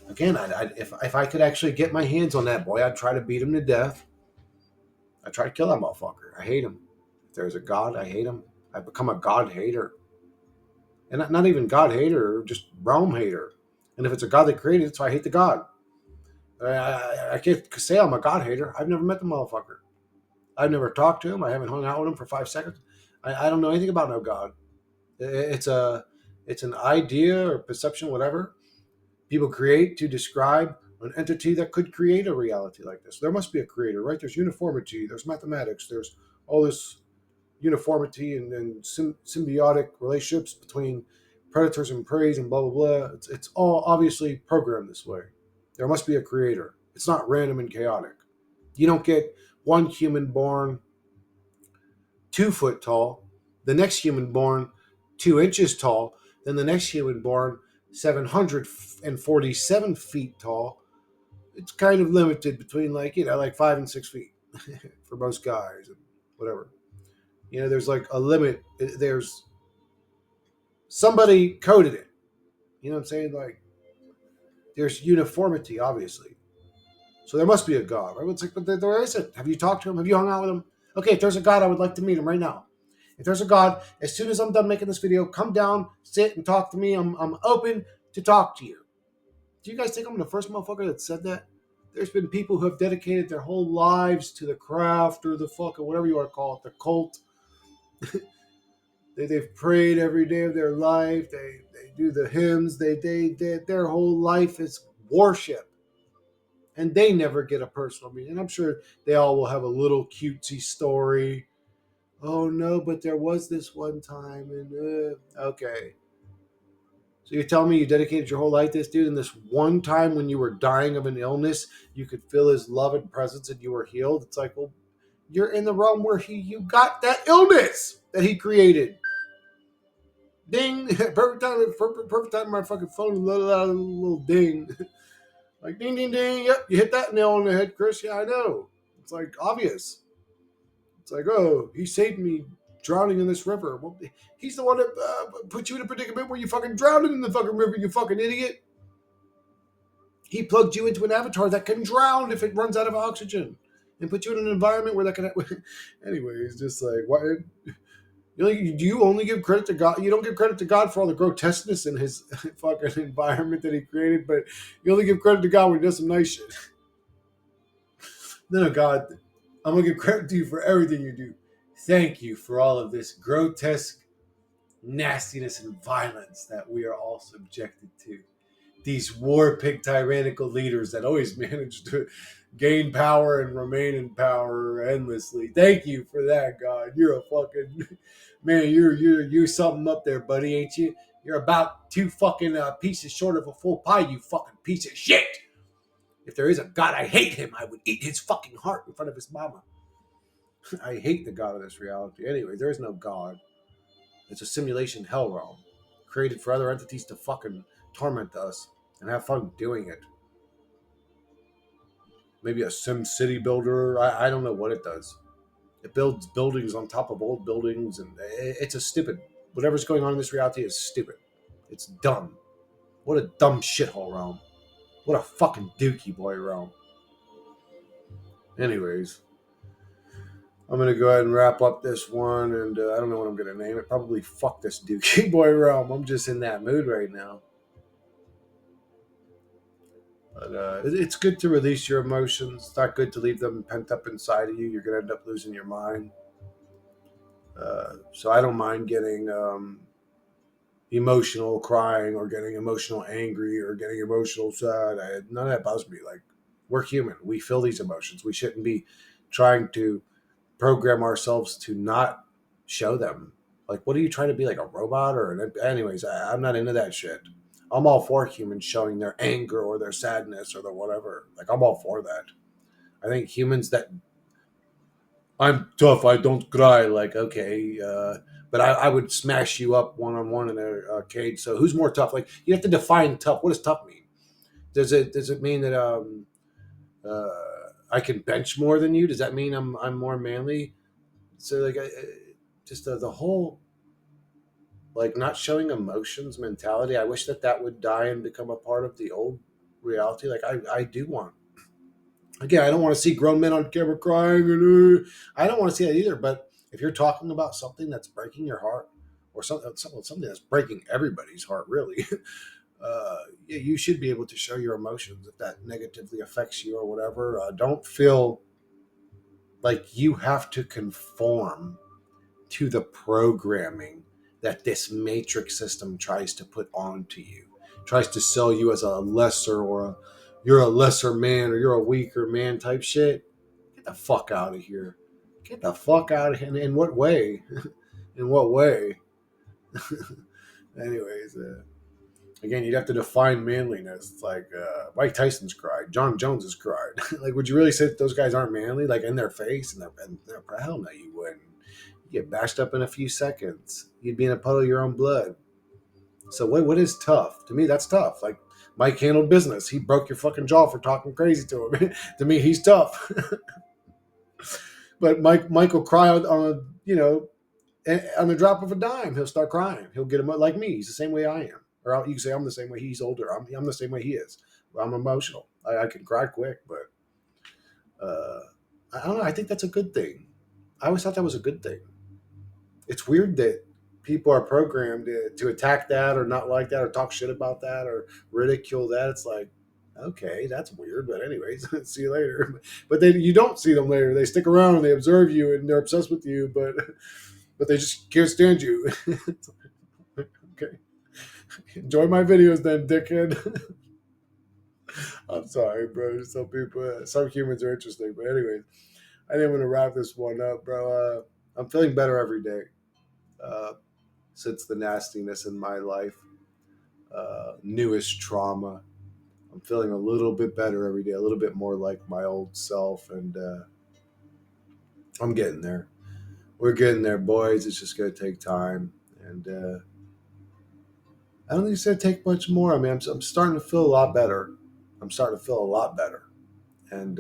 Again, if I could actually get my hands on that boy, I'd try to beat him to death. I'd try to kill that motherfucker. I hate him. If there's a god, I hate him. I've become a god hater. And not even god hater, just realm hater. And if it's a god that created it, so I hate the god. I can't say I'm a god hater. I've never met the motherfucker. I've never talked to him. I haven't hung out with him for 5 seconds. I don't know anything about no god. It's an idea or perception, whatever people create to describe an entity that could create a reality like this. There must be a creator, right? There's uniformity, there's mathematics, there's all this uniformity and symbiotic relationships between predators and prey and blah, blah, blah. It's all obviously programmed this way. There must be a creator. It's not random and chaotic. You don't get one human born 2 foot tall, the next human born 2 inches tall, then the next human born 747 feet tall. It's kind of limited between like 5 and 6 feet for most guys and whatever. There's like a limit. There's somebody coded it. You know what I'm saying? Like there's uniformity, obviously. So there must be a God, right? It's like, but there isn't. Have you talked to him? Have you hung out with him? Okay, if there's a God, I would like to meet him right now. If there's a God, as soon as I'm done making this video, come down, sit, and talk to me. I'm open to talk to you. Do you guys think I'm the first motherfucker that said that? There's been people who have dedicated their whole lives to the craft or the fuck or whatever you want to call it, the cult. They've prayed every day of their life. They do the hymns. They their whole life is worship. And they never get a personal meaning. And I'm sure they all will have a little cutesy story. Oh no, but there was this one time, and okay. So you're telling me you dedicated your whole life to this dude, and this one time when you were dying of an illness, you could feel his love and presence, and you were healed. It's like, well, you're in the realm where you got that illness that he created. Ding! Perfect time. My fucking phone let out a little ding, like ding, ding, ding. Yep, you hit that nail on the head, Chris. Yeah, I know. It's like obvious. It's like, oh, he saved me drowning in this river. Well, he's the one that put you in a predicament where you fucking drowned in the fucking river, you fucking idiot. He plugged you into an avatar that can drown if it runs out of oxygen and put you in an environment where that can. Anyway, it's just like, why? Do you only give credit to God? You don't give credit to God for all the grotesqueness in his fucking environment that he created, but you only give credit to God when he does some nice shit. No, God, I'm going to give credit to you for everything you do. Thank you for all of this grotesque nastiness and violence that we are all subjected to. These war pig tyrannical leaders that always manage to gain power and remain in power endlessly. Thank you for that, God. You're a fucking man. You're something up there, buddy, ain't you? You're about two fucking pieces short of a full pie, you fucking piece of shit. If there is a God, I hate him. I would eat his fucking heart in front of his mama. I hate the God of this reality. Anyway, there is no God. It's a simulation hell realm created for other entities to fucking torment us and have fun doing it. Maybe a Sim City builder. I don't know what it does. It builds buildings on top of old buildings, and it's a stupid. Whatever's going on in this reality is stupid. It's dumb. What a dumb shithole realm. What a fucking dookie boy realm. Anyways, I'm going to go ahead and wrap up this one, and I don't know what I'm going to name it. Probably fuck this dookie boy realm. I'm just in that mood right now. But it's good to release your emotions. It's not good to leave them pent up inside of you. You're going to end up losing your mind. So I don't mind getting emotional, crying, or getting emotional, angry, or getting emotional, sad. None of that bothers me. Like, we're human. We feel these emotions. We shouldn't be trying to program ourselves to not show them. Like, what are you trying to be, like a robot or an? Anyways, I'm not into that shit. I'm all for humans showing their anger or their sadness or their whatever. Like, I'm all for that. I think humans that I'm tough, I don't cry. Like, okay, but I would smash you up one on one in a cage. So who's more tough? Like, you have to define tough. What does tough mean? Does it mean that uh, I can bench more than you? Does that mean I'm more manly? So like, just the whole like not showing emotions mentality. I wish that would die and become a part of the old reality. Like I do want. Again, I don't want to see grown men on camera crying, and I don't want to see that either. But if you're talking about something that's breaking your heart, or something that's breaking everybody's heart, really, yeah, you should be able to show your emotions if that negatively affects you or whatever. Don't feel like you have to conform to the programming that this matrix system tries to put onto you, tries to sell you as a lesser you're a lesser man or you're a weaker man type shit. Get the fuck out of here. Get the fuck out of here. In what way? In what way? Anyways, again, you'd have to define manliness. It's like Mike Tyson's cried, John Jones has cried. Like, would you really say that those guys aren't manly? Like in their face, and hell no, you wouldn't. You get bashed up in a few seconds. You'd be in a puddle of your own blood. So what is tough? To me, that's tough. Like Mike handled business. He broke your fucking jaw for talking crazy to him. To me, he's tough. But Mike will cry on on the drop of a dime. He'll start crying. He'll get him like me. He's the same way I am. Or you can say I'm the same way. He's older. I'm the same way he is. I'm emotional. I can cry quick, but I don't know. I think that's a good thing. I always thought that was a good thing. It's weird that people are programmed to attack that or not like that or talk shit about that or ridicule that. It's like, okay, that's weird. But anyways, see you later. But then you don't see them later. They stick around and they observe you and they're obsessed with you, but they just can't stand you. Okay. Enjoy my videos then, dickhead. I'm sorry, bro. Some people, some humans are interesting, but anyways, I think I'm gonna wrap this one up, bro. I'm feeling better every day uh, since the nastiness in my life, newest trauma. I'm feeling a little bit better every day, a little bit more like my old self, and I'm getting there. We're getting there, boys. It's just gonna take time, and I don't think it's gonna take much more. I mean, I'm starting to feel a lot better. I'm starting to feel a lot better, and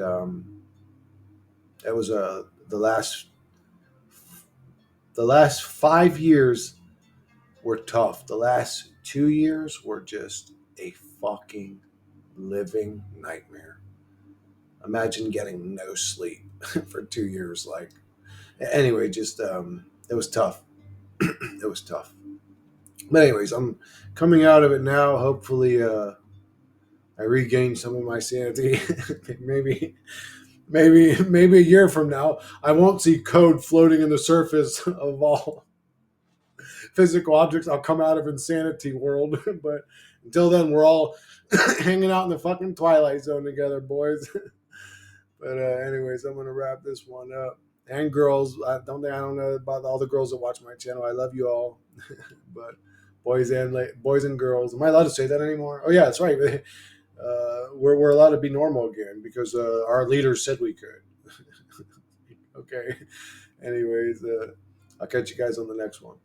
it was the last 5 years were tough. The last 2 years were just a fucking living nightmare. Imagine getting no sleep for 2 years. Like, anyway, just it was tough. It was tough. But anyways, I'm coming out of it now. Hopefully, I regain some of my sanity. maybe, maybe a year from now, I won't see code floating in the surface of all physical objects. I'll come out of insanity world. But until then, we're all hanging out in the fucking Twilight Zone together, boys. But anyways, I'm gonna wrap this one up. And girls, I don't know about all the girls that watch my channel. I love you all, but boys and girls. Am I allowed to say that anymore? Oh yeah, that's right. We're allowed to be normal again because our leaders said we could. Okay. Anyways, I'll catch you guys on the next one.